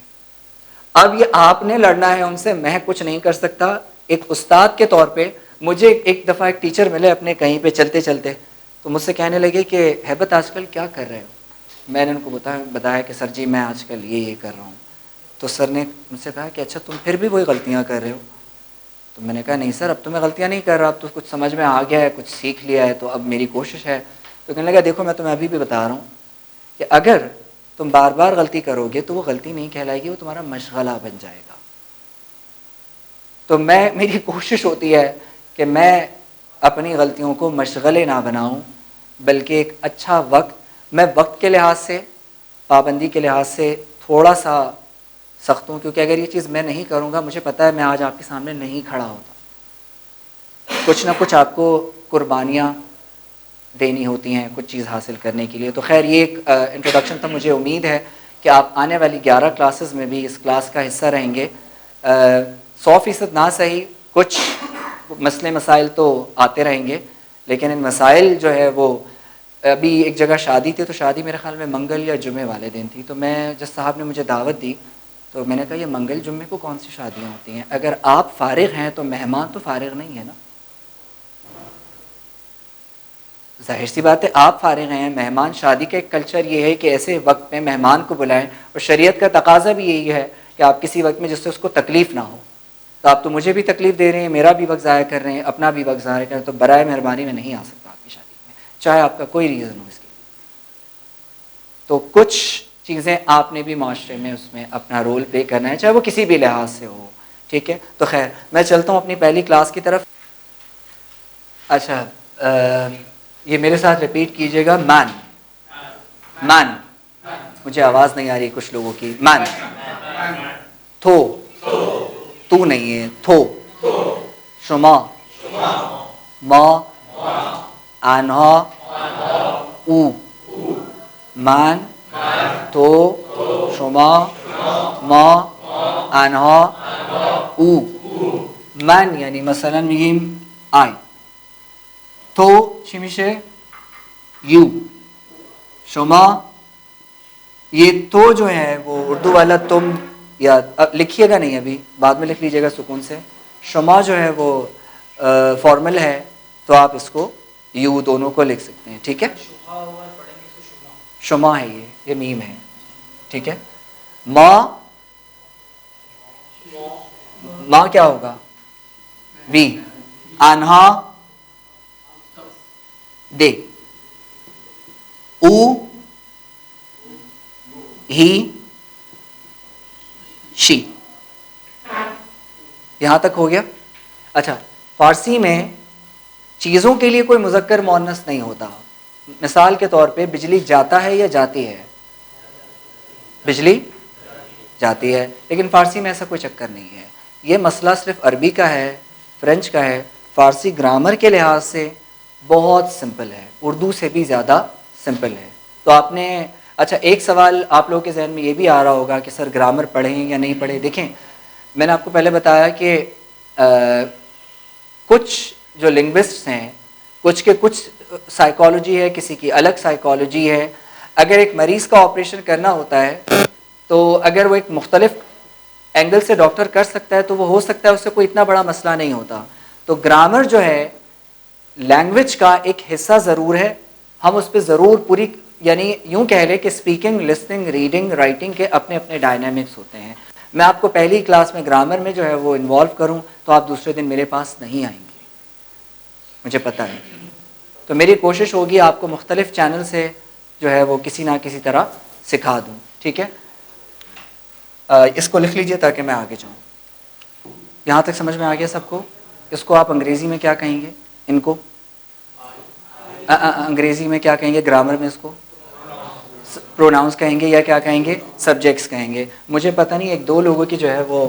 اب یہ آپ نے لڑنا ہے ان سے، میں کچھ نہیں کر سکتا. ایک استاد کے طور پہ مجھے ایک دفعہ ایک ٹیچر ملے اپنے کہیں پہ چلتے چلتے، تو مجھ سے کہنے لگے کہ ہیبت آج کل کیا کر رہے ہو. میں نے ان کو بتایا کہ سر جی میں آج کل یہ کر رہا ہوں. تو سر نے مجھ سے کہا کہ اچھا تم پھر بھی وہی غلطیاں کر رہے ہو. تو میں نے کہا نہیں سر اب تو میں غلطیاں نہیں کر رہا، اب تو کچھ سمجھ میں آ گیا ہے، کچھ سیکھ لیا ہے، تو اب میری کوشش ہے. تو کہنے لگا دیکھو میں تمہیں ابھی بھی بتا رہا ہوں کہ اگر تم بار بار غلطی کرو گے تو وہ غلطی نہیں کہلائے گی، وہ تمہارا مشغلہ بن جائے گا. تو میری کوشش ہوتی ہے کہ میں اپنی غلطیوں کو مشغلے نہ بناؤں، بلکہ ایک اچھا وقت، میں وقت کے لحاظ سے، پابندی کے لحاظ سے تھوڑا سا سخت ہوں، کیونکہ اگر یہ چیز میں نہیں کروں گا مجھے پتہ ہے میں آج آپ کے سامنے نہیں کھڑا ہوتا. کچھ نہ کچھ آپ کو قربانیاں دینی ہوتی ہیں کچھ چیز حاصل کرنے کے لیے. تو خیر یہ ایک انٹروڈکشن تھا. مجھے امید ہے کہ آپ آنے والی 11 کلاسز میں بھی اس کلاس کا حصہ رہیں گے. 100% نہ صحیح، کچھ مسئلے مسائل تو آتے رہیں گے، لیکن ان مسائل جو ہے وہ، ابھی ایک جگہ شادی تھی، تو شادی میرے خیال میں منگل یا جمعے والے دن تھی. تو میں جس صاحب نے مجھے دعوت دی تو میں نے کہا یہ منگل جمعے کو کون سی شادیاں ہوتی ہیں، اگر آپ فارغ ہیں تو مہمان تو فارغ نہیں ہے نا. ظاہر سی بات ہے آپ فارغ ہیں، مہمان. شادی کا ایک کلچر یہ ہے کہ ایسے وقت میں مہمان کو بلائیں، اور شریعت کا تقاضا بھی یہی ہے کہ آپ کسی وقت میں جس سے اس کو تکلیف نہ ہو. تو آپ تو مجھے بھی تکلیف دے رہے ہیں، میرا بھی وقت ضائع کر رہے ہیں، اپنا بھی وقت ضائع کر رہے ہیں. تو برائے مہربانی میں نہیں آ سکتا آپ کی شادی میں، چاہے آپ کا کوئی ریزن ہو اس کے لیے. تو کچھ چیزیں آپ نے بھی معاشرے میں اس میں اپنا رول پلے کرنا ہے، چاہے وہ کسی بھی لحاظ سے ہو. ٹھیک ہے، تو خیر میں چلتا ہوں اپنی پہلی کلاس کی طرف. اچھا یہ میرے ساتھ ریپیٹ کیجیے گا. مان، مان، مجھے آواز نہیں آ رہی کچھ لوگوں کی. مان، تھو، تو نہیں ہے، تھو. شما، ما، آنها، او. مان، تو، شما، ما، آنها، او. من یعنی مثلا میگیم آی. تو چی میشه؟ یو. شما، یہ تو جو ہے وہ اردو والا تم، یا لکھیے گا نہیں ابھی، بعد میں لکھ لیجیے گا سکون سے. شما جو ہے وہ فارمل ہے، تو آپ اس کو یو دونوں کو لکھ سکتے ہیں. ٹھیک ہے، شما ہے یہ میم ہے. ٹھیک ہے. ما، ما کیا ہوگا؟ وی. آنہا، دے. او، ہی، شی. یہاں تک ہو گیا. اچھا فارسی میں چیزوں کے لیے کوئی مذکر مؤنث نہیں ہوتا. مثال کے طور پہ بجلی جاتا ہے یا جاتی ہے؟ بجلی جاتی ہے. لیکن فارسی میں ایسا کوئی چکر نہیں ہے. یہ مسئلہ صرف عربی کا ہے، فرینچ کا ہے. فارسی گرامر کے لحاظ سے بہت سمپل ہے، اردو سے بھی زیادہ سمپل ہے. تو آپ نے، اچھا ایک سوال آپ لوگوں کے ذہن میں یہ بھی آ رہا ہوگا کہ سر گرامر پڑھیں یا نہیں پڑھیں. دیکھیں میں نے آپ کو پہلے بتایا کہ کچھ جو لنگوسٹس ہیں، کچھ کے کچھ سائیکالوجی ہے، کسی کی الگ سائیکالوجی ہے. اگر ایک مریض کا آپریشن کرنا ہوتا ہے تو اگر وہ ایک مختلف اینگل سے ڈاکٹر کر سکتا ہے تو وہ ہو سکتا ہے، اس سے کوئی اتنا بڑا مسئلہ نہیں ہوتا. تو گرامر جو ہے لینگویج کا ایک حصہ ضرور ہے. ہم اس پہ ضرور پوری، یعنی یوں کہہ لیں کہ اسپیکنگ، لسننگ، ریڈنگ، رائٹنگ کے اپنے اپنے ڈائنامکس ہوتے ہیں. میں آپ کو پہلی کلاس میں گرامر میں جو ہے وہ انوالو کروں تو آپ دوسرے دن میرے پاس نہیں آئیں گے، مجھے پتہ ہے. تو میری کوشش ہوگی آپ کو مختلف چینل سے جو ہے وہ کسی نہ کسی طرح سکھا دوں. ٹھیک ہے، اس کو لکھ لیجئے تاکہ میں آگے جاؤں. یہاں تک سمجھ میں آ گیا سب کو؟ اس کو آپ انگریزی میں کیا کہیں گے؟ ان کو انگریزی میں کیا کہیں گے گرامر میں اس کو؟ پروناؤنس کہیں گے یا کیا کہیں گے؟ سبجیکٹس کہیں گے. مجھے پتہ نہیں ایک دو لوگوں کی جو ہے وہ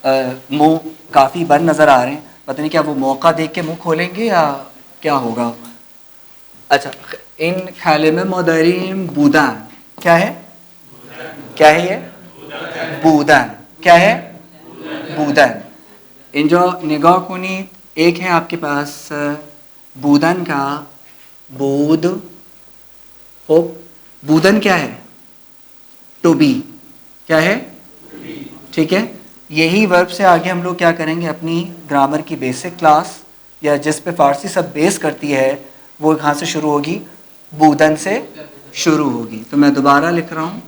منہ کافی بند نظر آ رہے ہیں, پتہ نہیں کیا وہ موقع دیکھ کے منہ کھولیں گے یا کیا ہوگا. اچھا, ان کلمه مادریم بودن. کیا ہے؟ کیا ہے یہ؟ بودن. کیا ہے؟ بودن. اینجا نگاه کنید, ایک ہے آپ کے پاس بودن کا بود. خب بودن کیا ہے؟ To be. کیا ہے؟ ٹھیک ہے. یہی ورب سے آگے ہم لوگ کیا کریں گے, اپنی گرامر کی بیسک کلاس یا جس پہ فارسی سب بیس کرتی ہے وہ کہاں سے شروع ہوگی؟ بودن سے شروع ہوگی. تو میں دوبارہ لکھ رہا ہوں.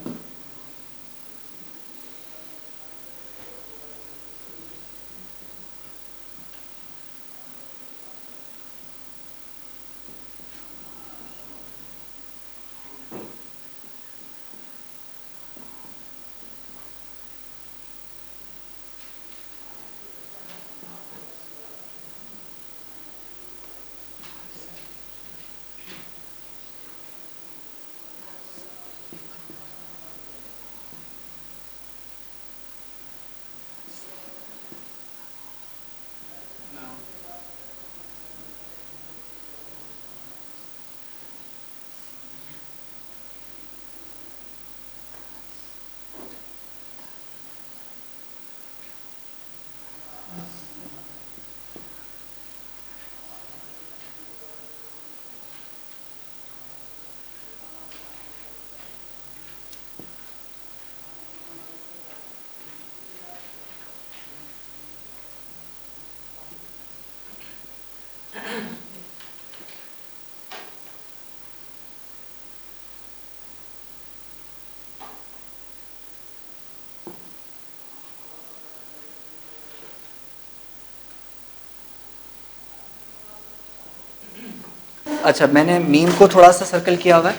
اچھا, میں نے میم کو تھوڑا سا سرکل کیا ہوا ہے,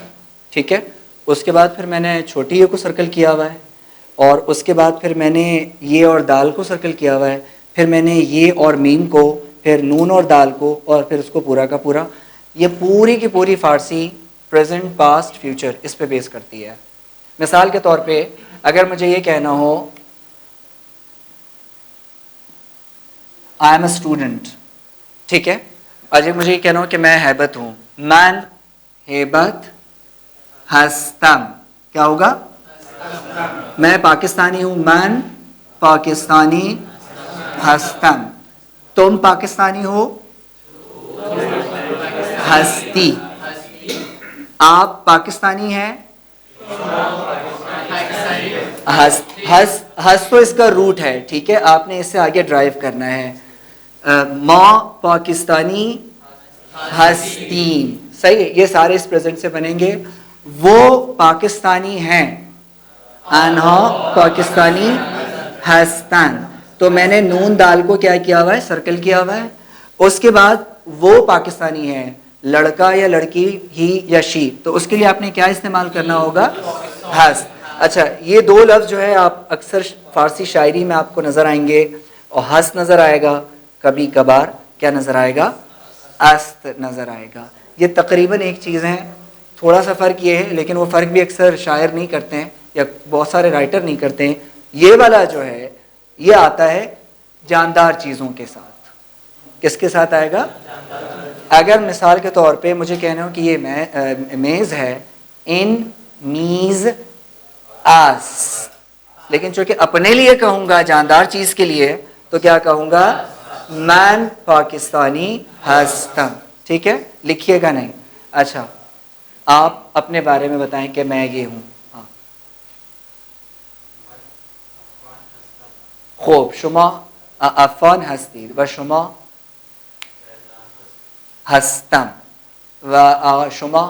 ٹھیک ہے. اس کے بعد پھر میں نے چھوٹی اے کو سرکل کیا ہوا ہے, اور اس کے بعد پھر میں نے یہ اور دال کو سرکل کیا ہوا ہے, پھر میں نے یہ اور میم کو, پھر نون اور دال کو, اور پھر اس کو پورا کا پورا. یہ پوری کی پوری فارسی پریزنٹ پاسٹ فیوچر اس پہ بیس کرتی ہے. مثال کے طور پہ اگر مجھے یہ کہنا ہو آئی ایم اے اسٹوڈنٹ, ٹھیک ہے. اجے مجھے یہ کہنا ہو کہ میں ہیبت ہوں, من ہیبت ہستم. کیا ہوگا؟ میں پاکستانی ہوں, من پاکستانی ہستم. تم پاکستانی ہو, ہستی. آپ پاکستانی ہیں, ہس تو اس کا روٹ ہے, ٹھیک ہے. آپ نے اس سے آگے ڈرائیو کرنا ہے. ماں پاکستانی ہستیم, صحیح ہے. یہ سارے اس پریزنٹ سے بنیں گے. وہ پاکستانی ہیں, انہا پاکستانی ہستن. تو میں نے نون دال کو کیا کیا ہوا ہے؟ سرکل کیا ہوا ہے. اس کے بعد وہ پاکستانی ہیں, لڑکا یا لڑکی, ہی یا شی, تو اس کے لیے آپ نے کیا استعمال کرنا ہوگا؟ ہست. اچھا, یہ دو لفظ جو ہے آپ اکثر فارسی شاعری میں آپ کو نظر آئیں گے, اور ہست نظر آئے گا, کبھی کبھار کیا نظر آئے گا؟ است نظر آئے گا. یہ تقریباً ایک چیز ہے, تھوڑا سا فرق یہ ہے, لیکن وہ فرق بھی اکثر شاعر نہیں کرتے ہیں یا بہت سارے رائٹر نہیں کرتے ہیں. یہ والا جو ہے یہ آتا ہے جاندار چیزوں کے ساتھ. کس کے ساتھ آئے گا؟ اگر مثال کے طور پہ مجھے کہنا ہو کہ یہ میز ہے, ان میز آس, لیکن چونکہ اپنے لیے کہوں گا جاندار چیز کے لیے تو کیا کہوں گا؟ من پاکستانی ہستم. ٹھیک ہے, لکھیے گا نہیں. اچھا, آپ اپنے بارے میں بتائیں کہ میں یہ ہوں. ہاں, خوب, شما عفان هستید و شما هستم و شما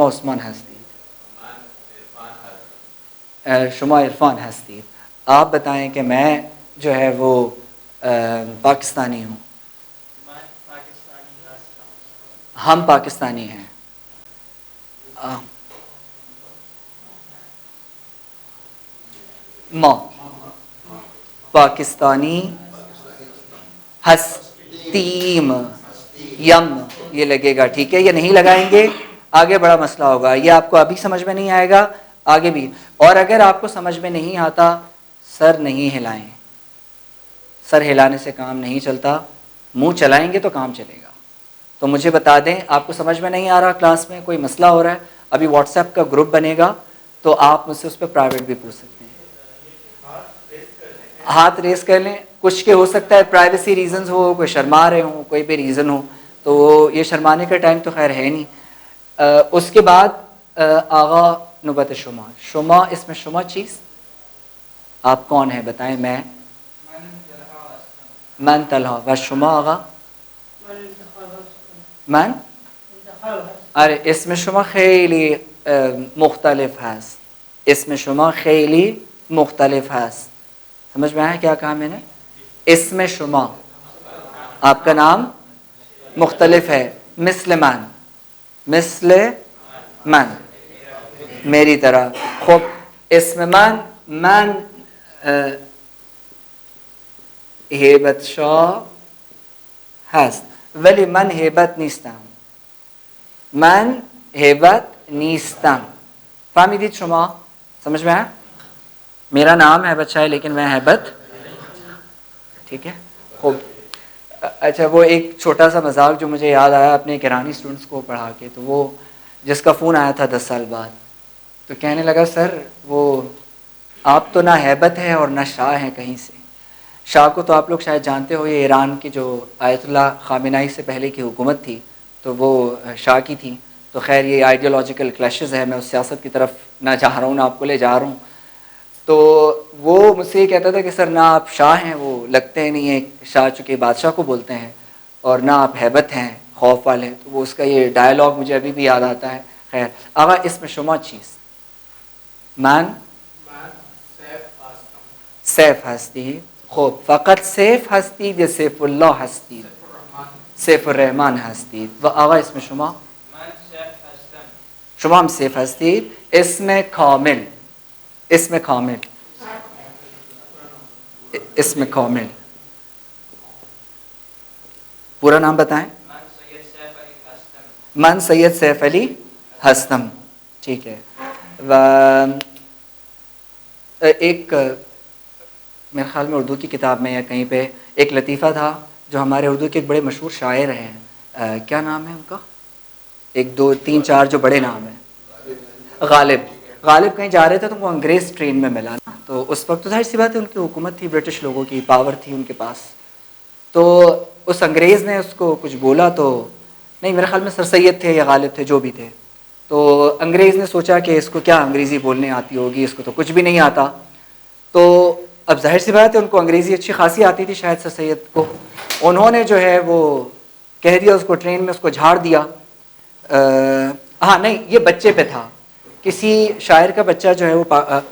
عثمان هستید, شما عرفان هستید. آپ بتائیں کہ میں جو ہے وہ پاکستانی ہوں. ہم پاکستانی ہیں. ما پاکستانی ہستیم. یم یہ لگے گا, ٹھیک ہے, یہ نہیں لگائیں گے آگے بڑا مسئلہ ہوگا. یہ آپ کو ابھی سمجھ میں نہیں آئے گا, آگے بھی. اور اگر آپ کو سمجھ میں نہیں آتا, سر نہیں ہلائیں, سر ہلانے سے کام نہیں چلتا, منہ چلائیں گے تو کام چلے گا. تو مجھے بتا دیں, آپ کو سمجھ میں نہیں آ رہا, کلاس میں کوئی مسئلہ ہو رہا ہے, ابھی واٹس ایپ کا گروپ بنے گا تو آپ مجھ سے اس پہ پرائیویٹ بھی پوچھ سکتے ہیں. ہاتھ ریز کر لیں. کچھ کے ہو سکتا ہے پرائیویسی ریزنز ہو, کوئی شرما رہے ہوں, کوئی بھی ریزن ہو, تو یہ شرمانے کا ٹائم تو خیر ہے نہیں. اس کے بعد آغا نوبت شما. شما اس میں شما چیز, آپ کون ہیں بتائیں. میں من طلحہ. و شما آغا من, ارے اسم شما خیلی مختلف هست, اسم شما خیلی مختلف هست. سمجھ میں آیا کیا کہا میں نے؟ اسم شما, آپ کا نام مختلف ہے. مثل من, مثل من, میری طرح. خب اسم من هیبت شاه هست, ولی من هیبت نیستم. من هیبت نیستم. فهمیدید شما؟ سمجھ میں آیا؟ میرا نام ہے بچہ ہے لیکن میں ہیبت, ٹھیک ہے. خوب. اچھا, وہ ایک چھوٹا سا مذاق جو مجھے یاد آیا اپنے ایرانی اسٹوڈنٹس کو پڑھا کے, تو وہ جس کا فون آیا تھا 10 سال بعد, تو کہنے لگا سر وہ آپ تو نہ ہیبت ہے اور نہ شاہ ہیں کہیں سے. شاہ کو تو آپ لوگ شاید جانتے ہو, یہ ایران کی جو آیت اللہ خامنائی سے پہلے کی حکومت تھی تو وہ شاہ کی تھی. تو خیر یہ آئیڈیالوجیکل کلیشز ہے, میں اس سیاست کی طرف نہ جا رہا ہوں نہ آپ کو لے جا رہا ہوں. تو وہ مجھ سے یہ کہتا تھا کہ سر نہ آپ شاہ ہیں, وہ لگتے ہیں نہیں ہیں شاہ, چونکہ بادشاہ کو بولتے ہیں, اور نہ آپ ہیبت ہیں خوف والے. تو وہ اس کا یہ ڈائلاگ مجھے ابھی بھی یاد آتا ہے. خیر آقا اس میں شما چیز. من سیف هستی. خب فقط سیف هستید یا سیف الله هستید؟ سیف الرحمن هستید. و آقا اسم شما؟ من سیف هستم. شما هم سیف هستید. اسم کامل, اسم کامل, اسم کامل, پورا نام بتائیں. من سید سیف علی هستم. من سید سیف علی ہستم, ٹھیک ہے. و ایک میرے خیال میں اردو کی کتاب میں یا کہیں پہ ایک لطیفہ تھا جو ہمارے اردو کے ایک بڑے مشہور شاعر ہیں, کیا نام ہے ان کا, 1 2 3 4 جو بڑے نام ہیں. غالب. غالب کہیں جا رہے تھے تو وہ انگریز ٹرین میں ملا نا, تو اس وقت تو ظاہر سی بات ہے ان کی حکومت تھی, برٹش لوگوں کی پاور تھی ان کے پاس. تو اس انگریز نے اس کو کچھ بولا, تو نہیں میرے خیال میں سر سید تھے یا غالب تھے جو بھی تھے, تو انگریز نے سوچا کہ اس کو کیا انگریزی بولنے آتی ہوگی, اس کو تو کچھ بھی نہیں آتا. تو اب ظاہر سی بات ہے ان کو انگریزی اچھی خاصی آتی تھی شاید سر سید کو. انہوں نے جو ہے وہ کہہ دیا اس کو, ٹرین میں اس کو جھاڑ دیا. ہاں نہیں, یہ بچے پہ تھا, کسی شاعر کا بچہ جو ہے وہ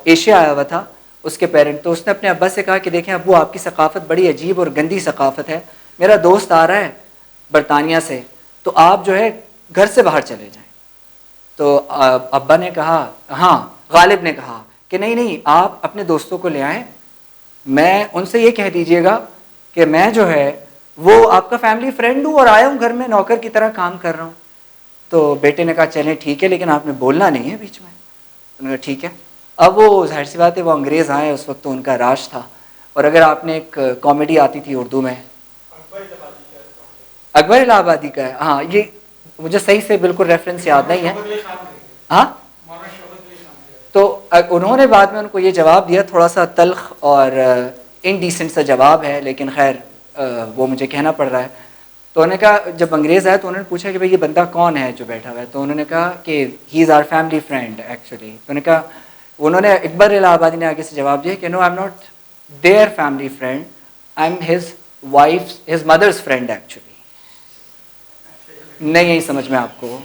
ایشیا آیا ہوا تھا, اس کے پیرنٹ. تو اس نے اپنے ابا سے کہا کہ دیکھیں ابو آپ کی ثقافت بڑی عجیب اور گندی ثقافت ہے, میرا دوست آ رہا ہے برطانیہ سے, تو آپ جو ہے گھر سے باہر چلے جائیں. تو ابا نے کہا, ہاں غالب نے کہا کہ نہیں آپ اپنے دوستوں کو لے آئیں, میں ان سے یہ کہہ دیجئے گا کہ میں جو ہے وہ آپ کا فیملی فرینڈ ہوں اور آیا ہوں گھر میں نوکر کی طرح کام کر رہا ہوں. تو بیٹے نے کہا چلیں ٹھیک ہے, لیکن آپ نے بولنا نہیں ہے بیچ میں. انہوں نے ٹھیک ہے. اب وہ ظاہر سی بات ہے وہ انگریز آئے, اس وقت تو ان کا راج تھا. اور اگر آپ نے ایک کامیڈی آتی تھی اردو میں, اکبر الہ آبادی کا ہے, ہاں یہ مجھے صحیح سے بالکل ریفرنس یاد نہیں ہے. ہاں تو انہوں نے بعد میں ان کو یہ جواب دیا, تھوڑا سا تلخ اور انڈیسنٹ سا جواب ہے, لیکن خیر وہ مجھے کہنا پڑ رہا ہے. تو انہوں نے کہا, جب انگریز آئے تو انہوں نے پوچھا کہ بھئی یہ بندہ کون ہے جو بیٹھا ہوا ہے, تو انہوں نے کہا کہ ہی از آر فیملی فرینڈ ایکچولی. تو انہوں نے اکبر الہ آبادی نے آگے سے جواب دیا کہ no I am not their family friend, I am his mother's friend actually. نہیں یہی سمجھ میں آپ کو.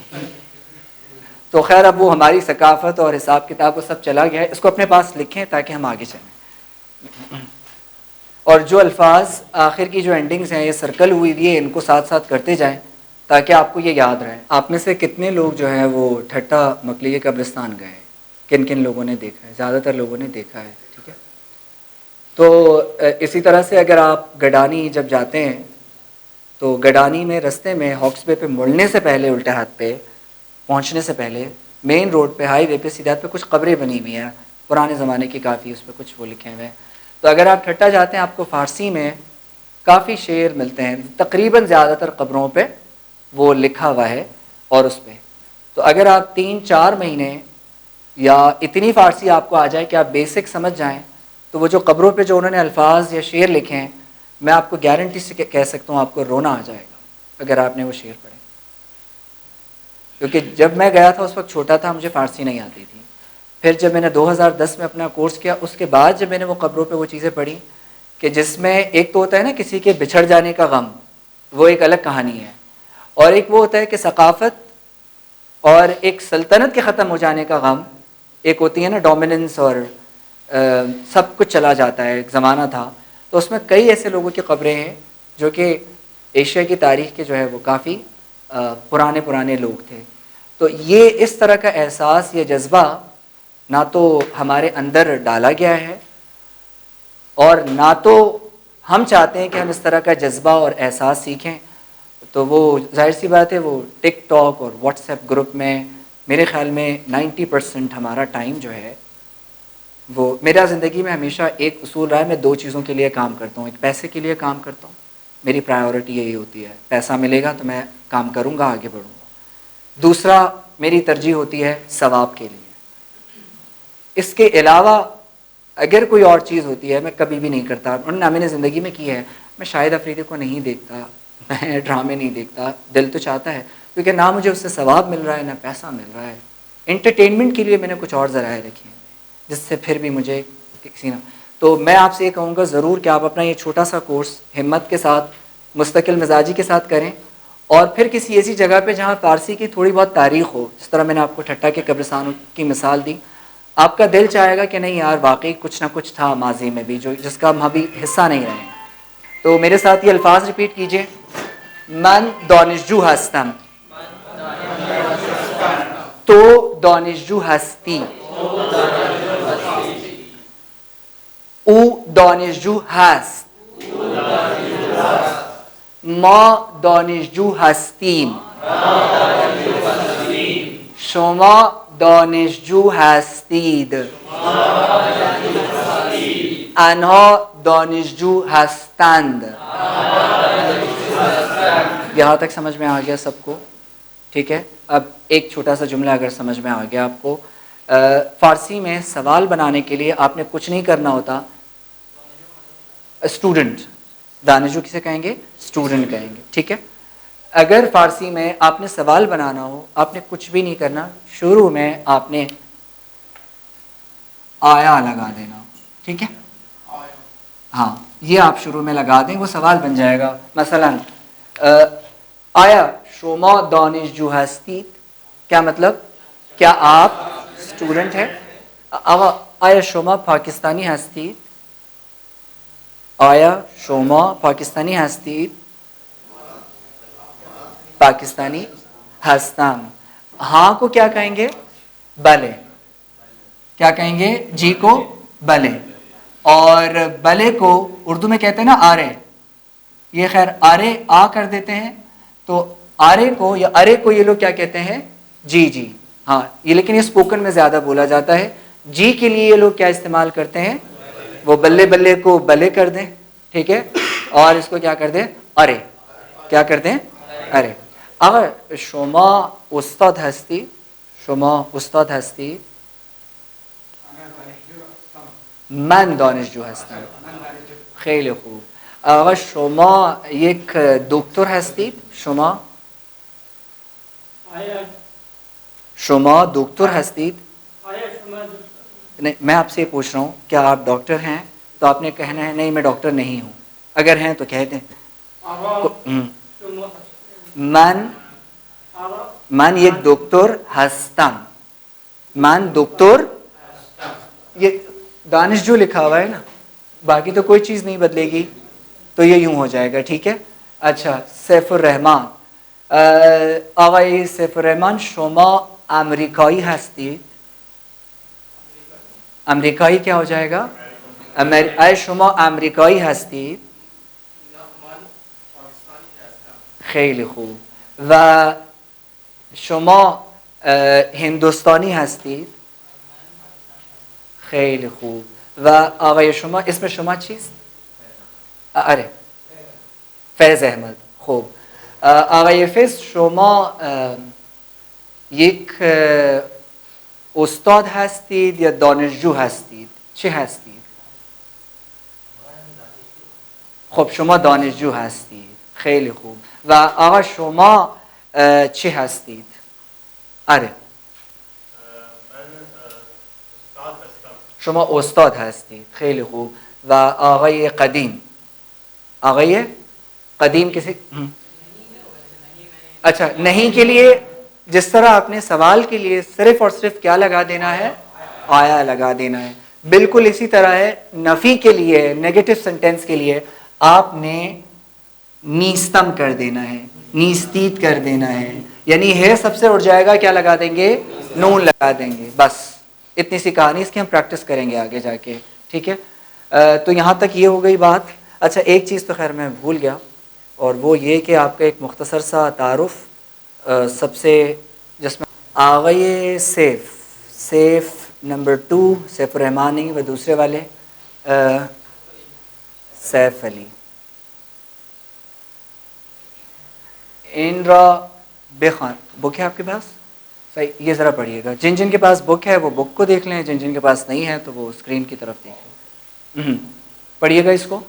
تو خیر اب وہ ہماری ثقافت اور حساب کتاب وہ سب چلا گیا ہے, اس کو اپنے پاس لکھیں تاکہ ہم آگے چلیں. اور جو الفاظ آخر کی جو اینڈنگز ہیں یہ سرکل ہوئی ہوئی ہے, ان کو ساتھ ساتھ کرتے جائیں تاکہ آپ کو یہ یاد رہے. آپ میں سے کتنے لوگ جو ہیں وہ ٹھٹا مکلی قبرستان گئے, کن کن لوگوں نے دیکھا ہے؟ زیادہ تر لوگوں نے دیکھا ہے, ٹھیک ہے. تو اسی طرح سے اگر آپ گڈانی جب جاتے ہیں تو گڈانی میں رستے میں ہاکس بے پہ مڑنے سے پہلے الٹے ہاتھ پہ پہنچنے سے پہلے مین روڈ پہ ہائی وے پہ سیدھے ہاتھ پہ کچھ قبریں بنی ہوئی ہیں پرانے زمانے کی کافی، اس پہ کچھ وہ لکھے ہوئے ہیں. تو اگر آپ ٹھٹا جاتے ہیں آپ کو فارسی میں کافی شعر ملتے ہیں، تقریباً زیادہ تر قبروں پہ وہ لکھا ہوا ہے. اور اس پہ تو اگر آپ 3-4 مہینے یا اتنی فارسی آپ کو آ جائے کہ آپ بیسک سمجھ جائیں تو وہ جو قبروں پہ جو انہوں نے الفاظ یا شعر لکھے ہیں میں آپ کو گارنٹی سے کہہ سکتا ہوں آپ کو رونا آ جائے گا اگر آپ نے وہ شعر پڑھے. کیونکہ جب میں گیا تھا اس وقت چھوٹا تھا، مجھے فارسی نہیں آتی تھی. پھر جب میں نے 2010 میں اپنا کورس کیا اس کے بعد جب میں نے وہ قبروں پہ وہ چیزیں پڑھی کہ جس میں ایک تو ہوتا ہے نا کسی کے بچھڑ جانے کا غم، وہ ایک الگ کہانی ہے، اور ایک وہ ہوتا ہے کہ ثقافت اور ایک سلطنت کے ختم ہو جانے کا غم. ایک ہوتی ہے نا ڈومیننس اور سب کچھ چلا جاتا ہے، ایک زمانہ تھا. تو اس میں کئی ایسے لوگوں کی قبریں ہیں جو کہ ایشیا کی تاریخ کے جو ہے وہ کافی پرانے لوگ تھے. تو یہ اس طرح کا احساس، یہ جذبہ نہ تو ہمارے اندر ڈالا گیا ہے اور نہ تو ہم چاہتے ہیں کہ ہم اس طرح کا جذبہ اور احساس سیکھیں. تو وہ ظاہر سی بات ہے وہ ٹک ٹاک اور واٹس ایپ گروپ میں میرے خیال میں 90% ہمارا ٹائم جو ہے وہ، میرا زندگی میں ہمیشہ ایک اصول رہا ہے، میں 2 چیزوں کے لیے کام کرتا ہوں. ایک پیسے کے لیے کام کرتا ہوں، میری پرائیورٹی یہی ہوتی ہے، پیسہ ملے گا تو میں کام کروں گا، آگے بڑھوں گا. دوسرا میری ترجیح ہوتی ہے ثواب کے لیے. اس کے علاوہ اگر کوئی اور چیز ہوتی ہے میں کبھی بھی نہیں کرتا. اور نہ میں نے زندگی میں کی ہے. میں شاہد افریدی کو نہیں دیکھتا، میں ڈرامے نہیں دیکھتا، دل تو چاہتا ہے کیونکہ نہ مجھے اس سے ثواب مل رہا ہے نہ پیسہ مل رہا ہے. انٹرٹینمنٹ کے لیے میں نے کچھ اور ذرائع رکھے ہیں جس سے پھر بھی مجھے کسی نہ. تو میں آپ سے یہ کہوں گا ضرور کہ آپ اپنا یہ چھوٹا سا کورس ہمت کے ساتھ، مستقل مزاجی کے ساتھ کریں، اور پھر کسی ایسی جگہ پہ جہاں فارسی کی تھوڑی بہت تاریخ ہو. جس طرح میں نے آپ کو ٹھٹا کے قبرستان کی مثال دی، آپ کا دل چاہے گا کہ نہیں یار واقعی کچھ نہ کچھ تھا ماضی میں بھی جو جس کا ہم ابھی حصہ نہیں رہے. تو میرے ساتھ یہ الفاظ ریپیٹ کیجئے: من دانشجو هستم. تو دانشجو هستی. او دانشجو هست. ما دانشجو هستیم. شما دانشجو هستید. آنها دانشجو هستند. یہاں تک سمجھ میں آ گیا سب کو؟ ٹھیک ہے. اب ایک چھوٹا سا جملہ اگر سمجھ میں آ گیا آپ کو، فارسی میں سوال بنانے کے لیے آپ نے کچھ نہیں کرنا ہوتا. اسٹوڈنٹ، دانشجو کسے کہیں گے؟ اسٹوڈنٹ کہیں گے. ٹھیک ہے. اگر فارسی میں آپ نے سوال بنانا ہو آپ نے کچھ بھی نہیں کرنا، شروع میں آپ نے آیا لگا دینا. ٹھیک ہے. ہاں یہ آپ شروع میں لگا دیں، وہ سوال بن جائے گا. مثلا آیا شما دانشجو هستید، کیا مطلب؟ کیا آپ اسٹوڈنٹ ہیں؟ آیا شما پاکستانی هستید؟ آیا شما پاکستانی هستید؟ پاکستانی هستم. ہاں کو کیا کہیں گے؟ بلے. کیا کہیں گے؟ جی کو بلے. اور بلے کو اردو میں کہتے ہیں نا آرے. یہ خیر آرے آ کر دیتے ہیں، تو آرے کو یا ارے کو یہ لوگ کیا کہتے ہیں؟ جی جی. ہاں یہ لیکن یہ اسپوکن میں زیادہ بولا جاتا ہے. جی کے لیے یہ لوگ کیا استعمال کرتے ہیں؟ وہ بلے بلے کو بلے کر دیں. ٹھیک ہے. اور اس کو کیا کر دیں؟ ارے. کیا کر دیں؟ ارے. اگر شما استاد هستی، شما استاد هستی. من دانشجو هستم. خیلی خوب. آقا شما یک دکتر هستید؟ شما شما دکتر هستید؟ نہیں میں آپ سے پوچھ رہا ہوں کیا آپ ڈاکٹر ہیں؟ تو آپ نے کہنا ہے نہیں میں ڈاکٹر نہیں ہوں. اگر ہیں تو کہہ دیں. من یک دکتر هستم. من دکتر، یہ دانشجو لکھا ہوا ہے نا، باقی تو کوئی چیز نہیں بدلے گی تو یہ یوں ہو جائے گا. ٹھیک ہے. اچھا سیف الرحمن. آقای سیف الرحمن شما امریکایی هستید؟ امریکایی کیا ہو جائے گا؟ آیا شما امریکایی هستید؟ خیلی خوب. و شما هندوستانی هستید؟ خیلی خوب. و آقای شما اسم شما چیست؟ آره فیض احمد. خوب. آقای فیض شما یک استاد هستید یا دانشجو هستید؟ چی هستید؟ خب شما دانشجو هستید. خیلی خوب. و آقا شما چی هستید؟ آره شما استاد هستید. خیلی خوب. و آقای قدیم، آقای قدیم کسی اچھا نہیں کے لیے جس طرح آپ نے سوال کے لیے صرف اور صرف کیا لگا دینا ہے؟ آیا لگا دینا ہے. بالکل اسی طرح ہے نفی کے لیے، نیگیٹو سینٹینس کے لیے آپ نے نیستم کر دینا ہے، نیستیت کر دینا ہے. یعنی ہے سب سے اڑ جائے گا، کیا لگا دیں گے؟ نون لگا دیں گے. بس اتنی سی کہانی، اس کی ہم پریکٹس کریں گے آگے جا کے. ٹھیک ہے. تو یہاں تک یہ ہو گئی بات. اچھا ایک چیز تو خیر میں بھول گیا، اور وہ یہ کہ آپ کا ایک مختصر سا تعارف سب سے، جس میں آغای سیف نمبر 2 سیف الرحمانی، و دوسرے والے سیف علی. ان را بخان بک ہے آپ کے پاس؟ صحیح. یہ ذرا پڑھیے گا. جن جن کے پاس بک ہے وہ بک کو دیکھ لیں، جن جن کے پاس نہیں ہے تو وہ اسکرین کی طرف دیکھ لیں. پڑھیے گا اس کو،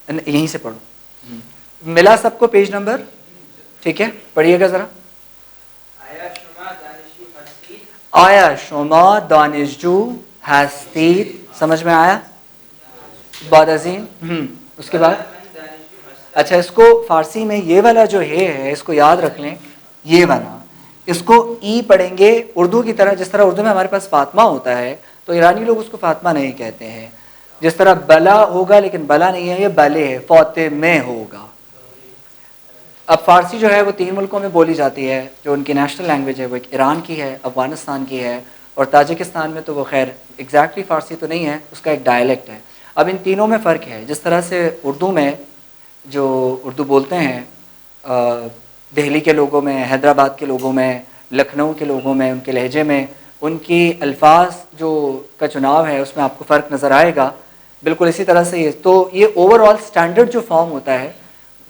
یہیں سے پڑھو. ملا سب کو پیج نمبر؟ ٹھیک ہے پڑھیے گا ذرا. آیا شما دانشجو ہستید. سمجھ میں آیا؟ بہت عظیم. اس کے بعد اچھا اس کو فارسی میں یہ والا جو ہے اس کو یاد رکھ لیں. یہ والا اس کو ای پڑھیں گے اردو کی طرح. جس طرح اردو میں ہمارے پاس فاطمہ ہوتا ہے تو ایرانی لوگ اس کو فاطمہ نہیں کہتے ہیں. جس طرح بلا ہوگا لیکن بلا نہیں ہے، یہ بلے ہے، فاطمہ ہوگا. اب فارسی جو ہے وہ 3 ملکوں میں بولی جاتی ہے. جو ان کی نیشنل لینگویج ہے وہ ایک ایران کی ہے، افغانستان کی ہے، اور تاجکستان میں تو وہ خیر ایگزیکٹلی فارسی تو نہیں ہے، اس کا ایک ڈائلیکٹ ہے. اب ان تینوں میں فرق ہے. جس طرح سے اردو میں جو اردو بولتے ہیں دہلی کے لوگوں میں، حیدرآباد کے لوگوں میں، لکھنؤ کے لوگوں میں، ان کے لہجے میں، ان کی الفاظ جو کا چناؤ ہے اس میں آپ کو فرق نظر آئے گا. بالکل اسی طرح سے یہ تو یہ اوور آل اسٹینڈرڈ جو فارم ہوتا ہے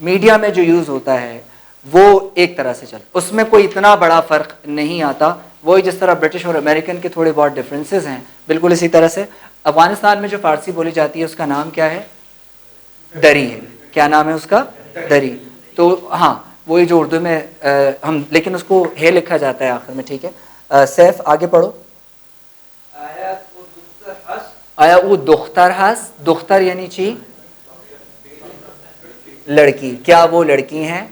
میڈیا میں جو یوز ہوتا ہے وہ ایک طرح سے چلتا، اس میں کوئی اتنا بڑا فرق نہیں آتا. وہی جس طرح برٹش اور امریکن کے تھوڑے بہت ڈفرینسز ہیں، بالکل اسی طرح سے افغانستان میں جو فارسی بولی جاتی ہے اس کا نام کیا ہے؟ دری ہے. کیا نام ہے اس کا؟ دری. تو ہاں وہی جو اردو میں ہم، لیکن اس کو ہے لکھا جاتا ہے آخر میں. ٹھیک ہے. سیف آگے پڑھو. آیا وہ دختر ہس. دختر یعنی چی؟ لڑکی. کیا وہ لڑکی ہیں؟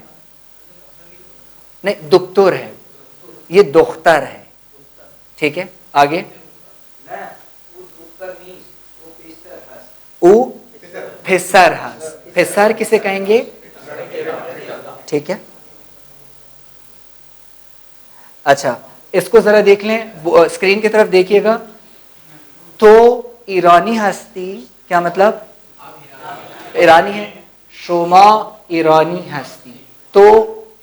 نہیں دکتور ہے، یہ دختر ہے. ٹھیک ہے آگے. او پھسر ہس. پھسر کسے کہیں گے؟ ٹھیک ہے. اچھا اس کو ذرا دیکھ لیں، اسکرین کی طرف دیکھیے گا. تو ایرانی ہستی کیا مطلب؟ ایرانی ہے. شما ایرانی ہستی. تو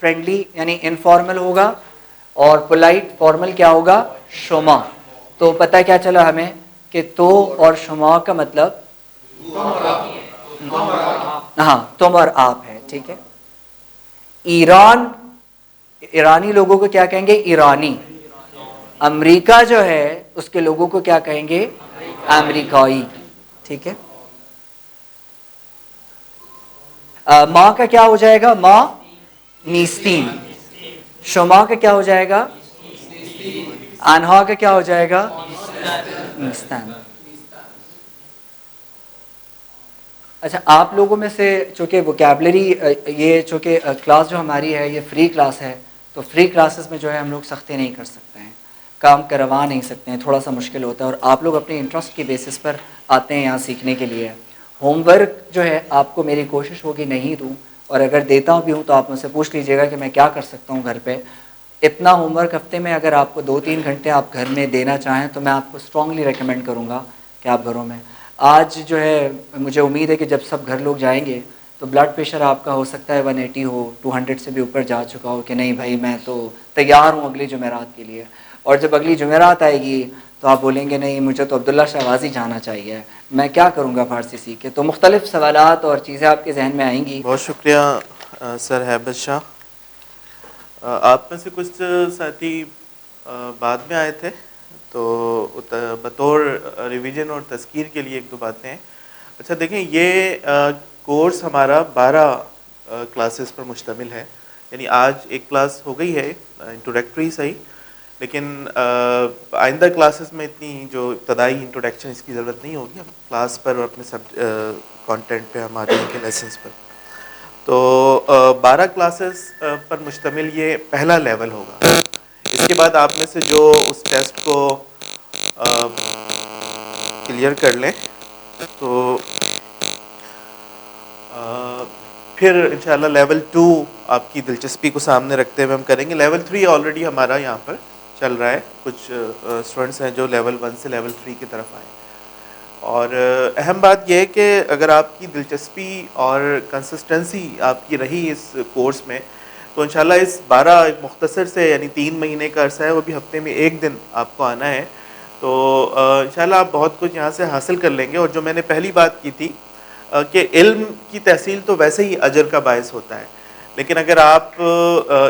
فرینڈلی یعنی انفارمل ہوگا، اور پولائٹ فارمل کیا ہوگا؟ شما. تو پتہ کیا چلا ہمیں کہ تو اور شما کا مطلب ہاں تم اور آپ ہے. ٹھیک ہے. ایران، ایرانی لوگوں کو کیا کہیں گے؟ ایرانی. امریکہ جو ہے اس کے لوگوں کو کیا کہیں گے؟ امریکائی. ٹھیک ہے. ماں کا کیا ہو جائے گا؟ ماں نیستین. شما کا کیا ہو جائے گا؟ انہا کا کیا ہو جائے گا؟ نیستان. اچھا آپ لوگوں میں سے چونکہ ووکیبلری یہ چونکہ کلاس جو ہماری ہے یہ فری کلاس ہے، تو فری کلاسز میں جو ہے ہم لوگ سختی نہیں کر سکتے ہیں، کام کروا نہیں سکتے ہیں، تھوڑا سا مشکل ہوتا ہے. اور آپ لوگ اپنے انٹرسٹ کی بیسس پر آتے ہیں یہاں سیکھنے کے لیے. ہوم ورک جو ہے آپ کو میری کوشش ہوگی نہیں دوں، اور اگر دیتا بھی ہوں تو آپ مجھ سے پوچھ لیجیے گا کہ میں کیا کر سکتا ہوں گھر پہ. اتنا ہوم ورک ہفتے میں اگر آپ کو 2-3 گھنٹے آپ گھر میں دینا چاہیں تو میں آپ کو اسٹرانگلی ریکمینڈ کروں گا کہ آپ گھروں میں. آج جو ہے مجھے امید ہے کہ جب سب گھر لوگ جائیں گے تو بلڈ پریشر آپ کا ہو سکتا ہے 180 ہو، 200 سے بھی اوپر جا چکا ہو کہ نہیں بھائی میں تو تیار ہوں اگلی جمعرات کے لیے، اور جب اگلی جمعرات آئے گی تو آپ بولیں گے نہیں مجھے تو عبداللہ شہبازی جانا چاہیے، میں کیا کروں گا فارسی سیکھ کے؟ تو مختلف سوالات اور چیزیں آپ کے ذہن میں آئیں گی. بہت شکریہ سر ہیبت شاہ. آپ میں سے کچھ ساتھی بعد میں آئے تھے تو بطور ریویژن اور تذکیر کے لیے ایک دو باتیں ہیں. اچھا دیکھیں، یہ کورس ہمارا 12 کلاسز پر مشتمل ہے، یعنی آج ایک کلاس ہو گئی ہے انٹروڈکٹری صحیح، لیکن آئندہ کلاسز میں اتنی جو ابتدائی انٹروڈکشن اس کی ضرورت نہیں ہوگی، ہم کلاس پر اور اپنے کانٹینٹ پہ ہم آ جائیں گے، لیسنس پر. تو 12 کلاسز پر مشتمل یہ پہلا لیول ہوگا. اس کے بعد آپ میں سے جو اس ٹیسٹ کو کلیئر کر لیں تو پھر انشاءاللہ لیول 2 آپ کی دلچسپی کو سامنے رکھتے ہوئے ہم کریں گے. لیول 3 آلریڈی ہمارا یہاں پر چل رہا ہے، کچھ اسٹوڈنٹس ہیں جو لیول 1 سے لیول 3 کی طرف آئے. اور اہم بات یہ ہے کہ اگر آپ کی دلچسپی اور کنسسٹنسی آپ کی رہی اس کورس میں تو انشاءاللہ اس 12 ایک مختصر سے یعنی 3 مہینے کا عرصہ ہے، وہ بھی ہفتے میں ایک دن آپ کو آنا ہے، تو انشاءاللہ آپ بہت کچھ یہاں سے حاصل کر لیں گے. اور جو میں نے پہلی بات کی تھی کہ علم کی تحصیل تو ویسے ہی اجر کا باعث ہوتا ہے، لیکن اگر آپ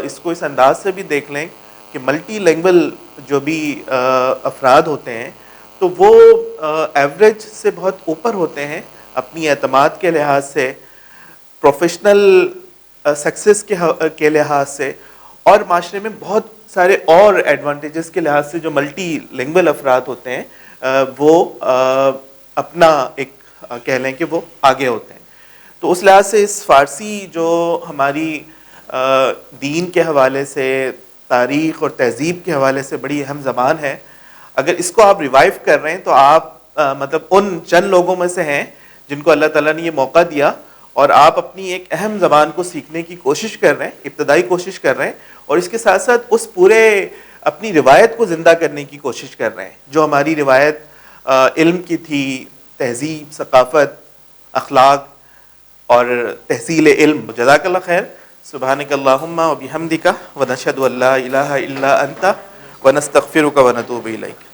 اس کو اس انداز سے بھی دیکھ لیں کہ ملٹی لینگویج جو بھی افراد ہوتے ہیں تو وہ ایوریج سے بہت اوپر ہوتے ہیں اپنی اعتماد کے لحاظ سے، پروفیشنل سکسیس کے لحاظ سے، اور معاشرے میں بہت سارے اور ایڈوانٹیجز کے لحاظ سے جو ملٹی لینگویج افراد ہوتے ہیں وہ اپنا ایک کہہ لیں کہ وہ آگے ہوتے ہیں. تو اس لحاظ سے اس فارسی جو ہماری دین کے حوالے سے، تاریخ اور تہذیب کے حوالے سے بڑی اہم زبان ہے، اگر اس کو آپ ریوائیو کر رہے ہیں تو آپ مطلب ان چند لوگوں میں سے ہیں جن کو اللہ تعالیٰ نے یہ موقع دیا، اور آپ اپنی ایک اہم زبان کو سیکھنے کی کوشش کر رہے ہیں، ابتدائی کوشش کر رہے ہیں، اور اس کے ساتھ ساتھ اس پورے اپنی روایت کو زندہ کرنے کی کوشش کر رہے ہیں جو ہماری روایت علم کی تھی، تہذیب، ثقافت، اخلاق اور تحصیل علم. جزاک اللہ خیر. سبحانک اللہم و بحمدک ونشہد ان لا الہ الا انت ونستغفرک ونتوب الیک.